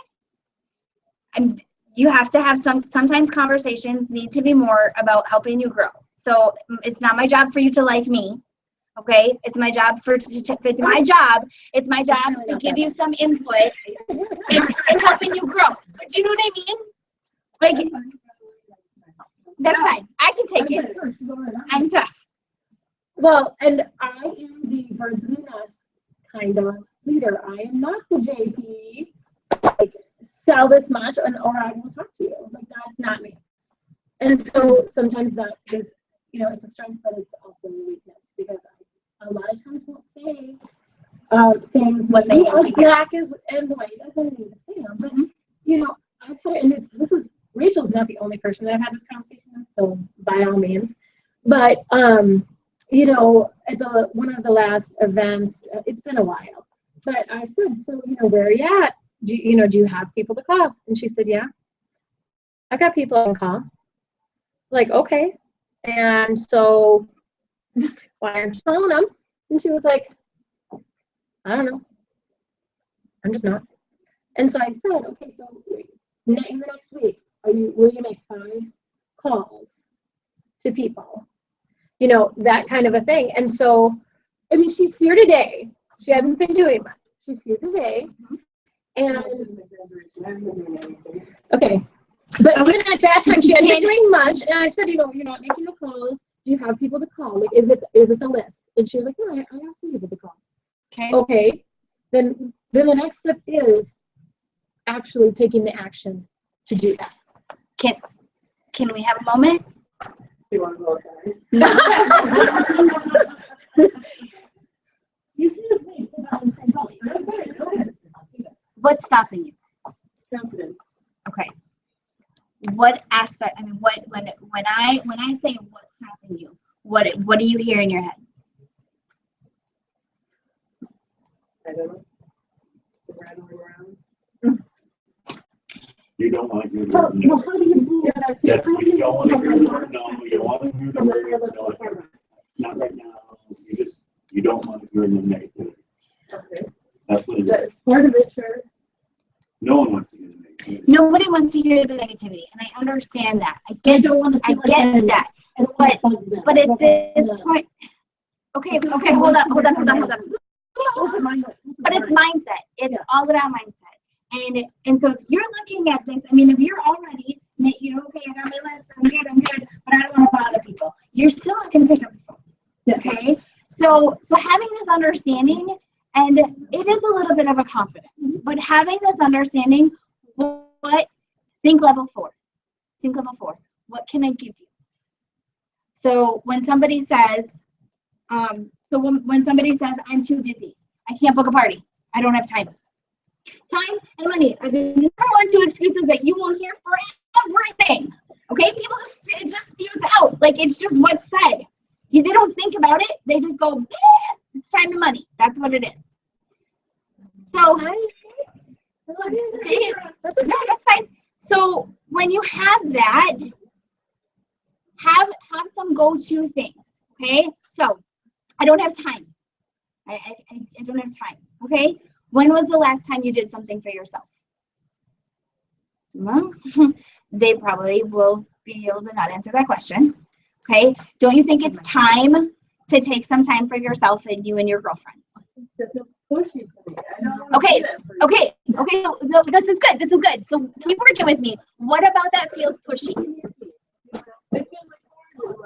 Speaker 1: And you have to have sometimes conversations need to be more about helping you grow. So it's not my job for you to like me. Okay, it's my job it's my job to give you some input and helping you grow. But you know what I mean? Like, that's fine. I can take it. I'm tough.
Speaker 5: Well, and I am the birds in the nest kind of leader. I am not the JP, like, sell this much or I won't talk to you. Like, that's not me. And so sometimes that is, it's a strength, but it's also a weakness because I a lot of times won't say things
Speaker 1: What they
Speaker 5: as black and white as I need to say them. But, I've had, and Rachel's not the only person that I've had this conversation with, so by all means. But, at one of the last events, it's been a while, but I said, so, where are you at? Do you have people to call? And she said, yeah, I got people I can call. Like, okay. And so, why aren't you calling them? And she was like, I don't know. I'm just not. And so I said, okay, so next week, will you make 5 calls to people? That kind of a thing. And so, I mean, she's here today. She hasn't been doing much. She's here today. And, okay. But even at that time, she hadn't been doing much. And I said, you're not making the calls. Do you have people to call? Like, is it the list? And she was like, no, I have some people to call. Okay. Then the next step is actually taking the action to do that.
Speaker 1: Can we have a moment?
Speaker 3: You want to go outside? You can just wait because I'm the same boat. Go ahead.
Speaker 1: What's stopping you?
Speaker 3: Confidence.
Speaker 1: Okay. What aspect? I mean, when I say what's stopping you, what do you hear in your head?
Speaker 3: I don't know. Rattling around.
Speaker 4: You don't want to hear the
Speaker 3: Well,
Speaker 4: word no.
Speaker 3: how do you do that?
Speaker 4: Yes, you don't want to hear the word no. You don't want to hear the word no. Not right now. You don't want to hear the negativity.
Speaker 3: Okay.
Speaker 4: That's what it
Speaker 5: That
Speaker 4: is.
Speaker 5: is part of it, sure.
Speaker 4: No one wants to hear the negativity.
Speaker 1: Nobody wants to hear the negativity, and I understand that. I
Speaker 3: I
Speaker 1: get
Speaker 3: don't want to
Speaker 1: I
Speaker 3: feel like
Speaker 1: get that.
Speaker 3: I don't want to bug them.
Speaker 1: But it's this
Speaker 3: No.
Speaker 1: point. Okay, hold on. But it's mindset. It's all about mindset. And so if you're looking at this, I mean, if you're already, okay, I got my list, I'm good, but I don't want to bother people. You're still not going to pick up the phone.
Speaker 3: Yeah.
Speaker 1: Okay? So having this understanding, and it is a little bit of a confidence, but having this understanding, think level 4. Think level 4. What can I give you? So when somebody says, when somebody says, I'm too busy, I can't book a party, I don't have time. Time and money are the number 1 2 excuses that you will hear for everything. Okay? People it just spews out. Like, it's just what's said. They don't think about it. They just go, it's time and money. That's what it is. So, no, that's fine. So when you have that, have some go-to things. Okay? So I don't have time. I don't have time. Okay? When was the last time you did something for yourself? Well, they probably will be able to not answer that question. Okay? Don't you think it's time to take some time for yourself and you and your girlfriends?
Speaker 3: That feels pushy to me. I don't want to
Speaker 1: Okay,
Speaker 3: do that for you.
Speaker 1: okay. No, this is good. So keep working with me. What about that feels pushy?
Speaker 3: It feels like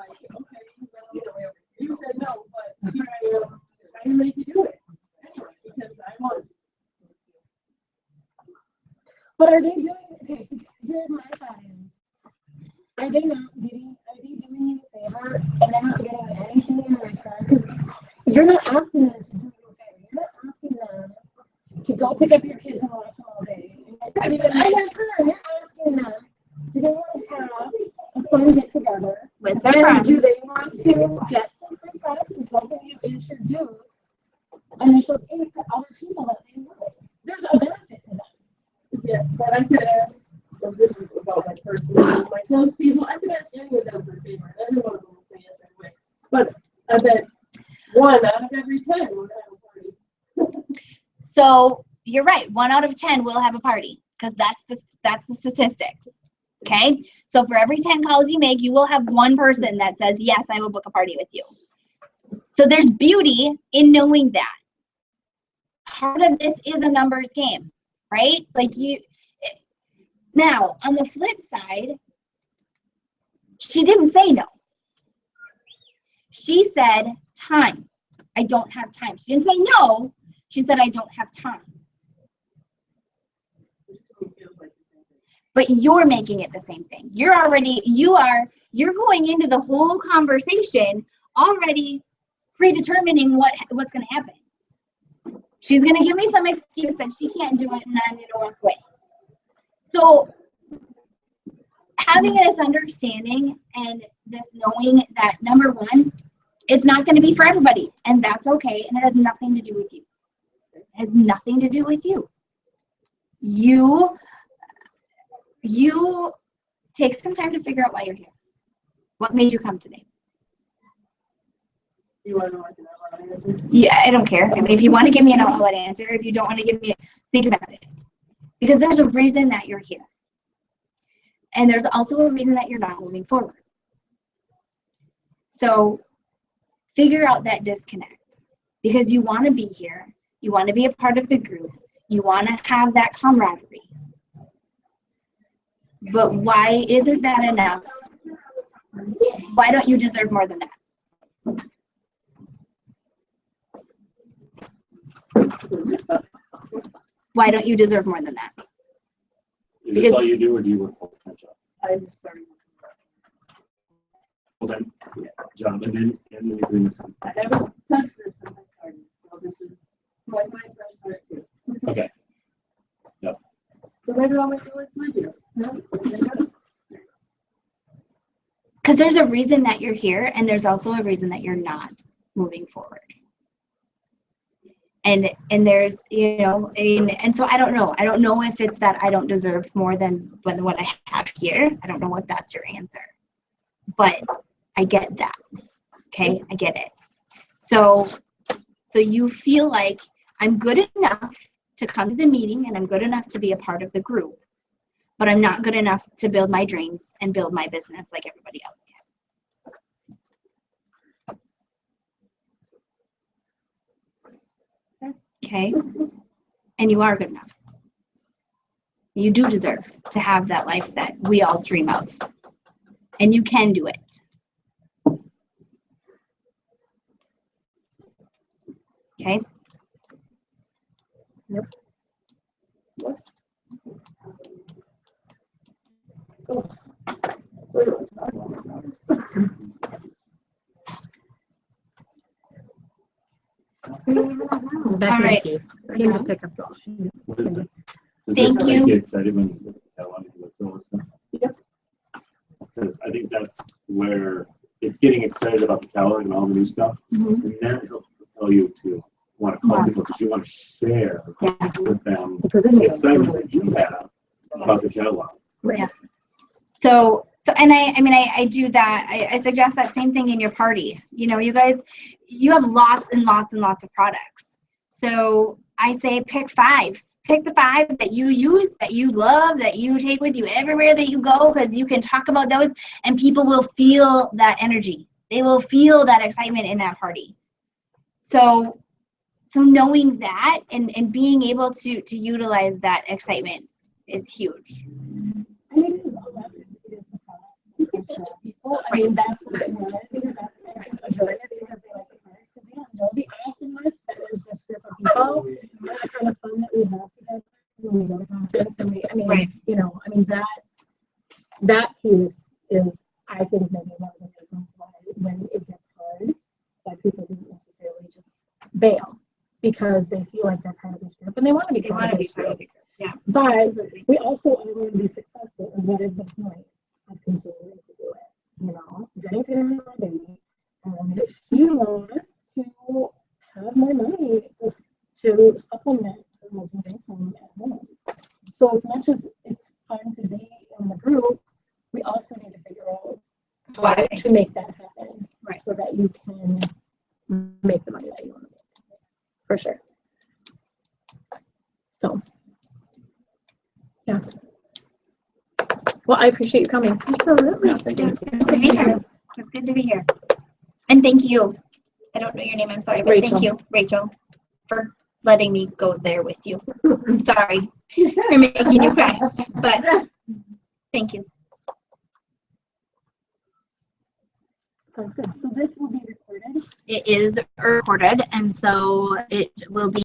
Speaker 5: trying to make you do it anyway, because I want to. But are they doing, okay, here's my thought is, are they doing you a favor and they're not getting anything in return? Because you're not asking them to do you a favor. You're not asking them to go pick up your kids and watch them all day. I mean, I have heard you're asking them, do they want to have a fun get together
Speaker 1: With their
Speaker 5: and
Speaker 1: friends.
Speaker 5: do they want to get some free products and helping you introduce initials 8 to other people that they know? There's a benefit to that.
Speaker 6: Yeah, but I could ask, well, this is about my personal, my close people, I could ask any of them for a favor, and every one of them would say yes right away. But I bet 1 out of every 10 would have a party.
Speaker 1: So you're right. 1 out of 10 will have a party because that's the statistics. Okay. So for every 10 calls you make, you will have 1 person that says, yes, I will book a party with you. So there's beauty in knowing that. Part of this is a numbers game, right? Like now on the flip side, she didn't say no. She said time. I don't have time. She didn't say no. She said, I don't have time. But you're making it the same thing. You're going into the whole conversation already predetermining what's going to happen. She's going to give me some excuse that she can't do it and I'm going to walk away. So having this understanding and this knowing that, number one, it's not going to be for everybody, and that's okay, and it has nothing to do with you. It has nothing to do with you. You take some time to figure out why you're here. What made you come today?
Speaker 6: You want to know like an outline answer?
Speaker 1: Yeah, I don't care. I mean, if you want to give me an outlet answer, if you don't want to give me, think about it. Because there's a reason that you're here. And there's also a reason that you're not moving forward. So figure out that disconnect. Because you want to be here. You want to be a part of the group. You want to have that camaraderie. But why isn't that enough? Why don't you deserve more than that? Why don't you deserve more than that?
Speaker 4: Is this all you do, or do you work full-time job?
Speaker 6: I just started.
Speaker 4: Full-time job, and then you're doing this.
Speaker 6: I haven't touched this since I started, so this is like my first start too.
Speaker 4: Okay.
Speaker 6: So maybe I'll make it work my deal.
Speaker 1: Because there's a reason that you're here, and there's also a reason that you're not moving forward. And there's, and so I don't know. I don't know if it's that I don't deserve more than what I have here. I don't know if that's your answer. But I get that. Okay, I get it. So you feel like I'm good enough to come to the meeting and I'm good enough to be a part of the group, but I'm not good enough to build my dreams and build my business like everybody else can. Okay? And you are good enough. You do deserve to have that life that we all dream of. And you can do it. Okay?
Speaker 6: Yep.
Speaker 1: All right.
Speaker 4: What is it?
Speaker 1: Thank you.
Speaker 4: Get excited when you look at that one and look at all this stuff?
Speaker 6: Yep.
Speaker 4: Because I think that's where it's getting excited about the calendar and all the new stuff.
Speaker 1: Mhm.
Speaker 4: And that helps propel you to want to call people because you want to share with them the excitement that you have about the catalog.
Speaker 1: Yeah. So and I do that. I suggest that same thing in your party. You guys, you have lots and lots and lots of products. So I say pick 5. Pick the 5 that you use, that you love, that you take with you everywhere that you go, because you can talk about those and people will feel that energy. They will feel that excitement in that party. So knowing that and being able to utilize that excitement is huge.
Speaker 5: And it is all about it is the product. People, I mean, that's what I realize. That's what I enjoy it because they like the products. Because they that piece is, I think, maybe one of the reasons why when it gets hard, that people don't necessarily just bail because they feel like they're part of this group and they want to be part of this group.
Speaker 1: Yeah.
Speaker 5: But
Speaker 1: Absolutely.
Speaker 5: we also are going to be successful, and what is the point of continuing to do it? You know, Jenny's gonna have my baby, and she wants to have more money just to supplement her husband's income at home. So as much as it's fun to be in the group, we also need to figure out how
Speaker 1: Why?
Speaker 5: to make that happen,
Speaker 1: Right.
Speaker 5: so that you can make the money that you want to make, for sure. So, yeah. Well, I appreciate you coming.
Speaker 1: Absolutely.
Speaker 4: Yeah, thank you.
Speaker 1: It's good to be here. It's good to be here. And thank you. I don't know your name, I'm sorry, but thank
Speaker 5: Rachel.
Speaker 1: you, Rachel, for letting me go there with you. I'm sorry for making you cry, but thank you.
Speaker 5: Sounds good. So this will be recorded.
Speaker 1: It is recorded, and so it will be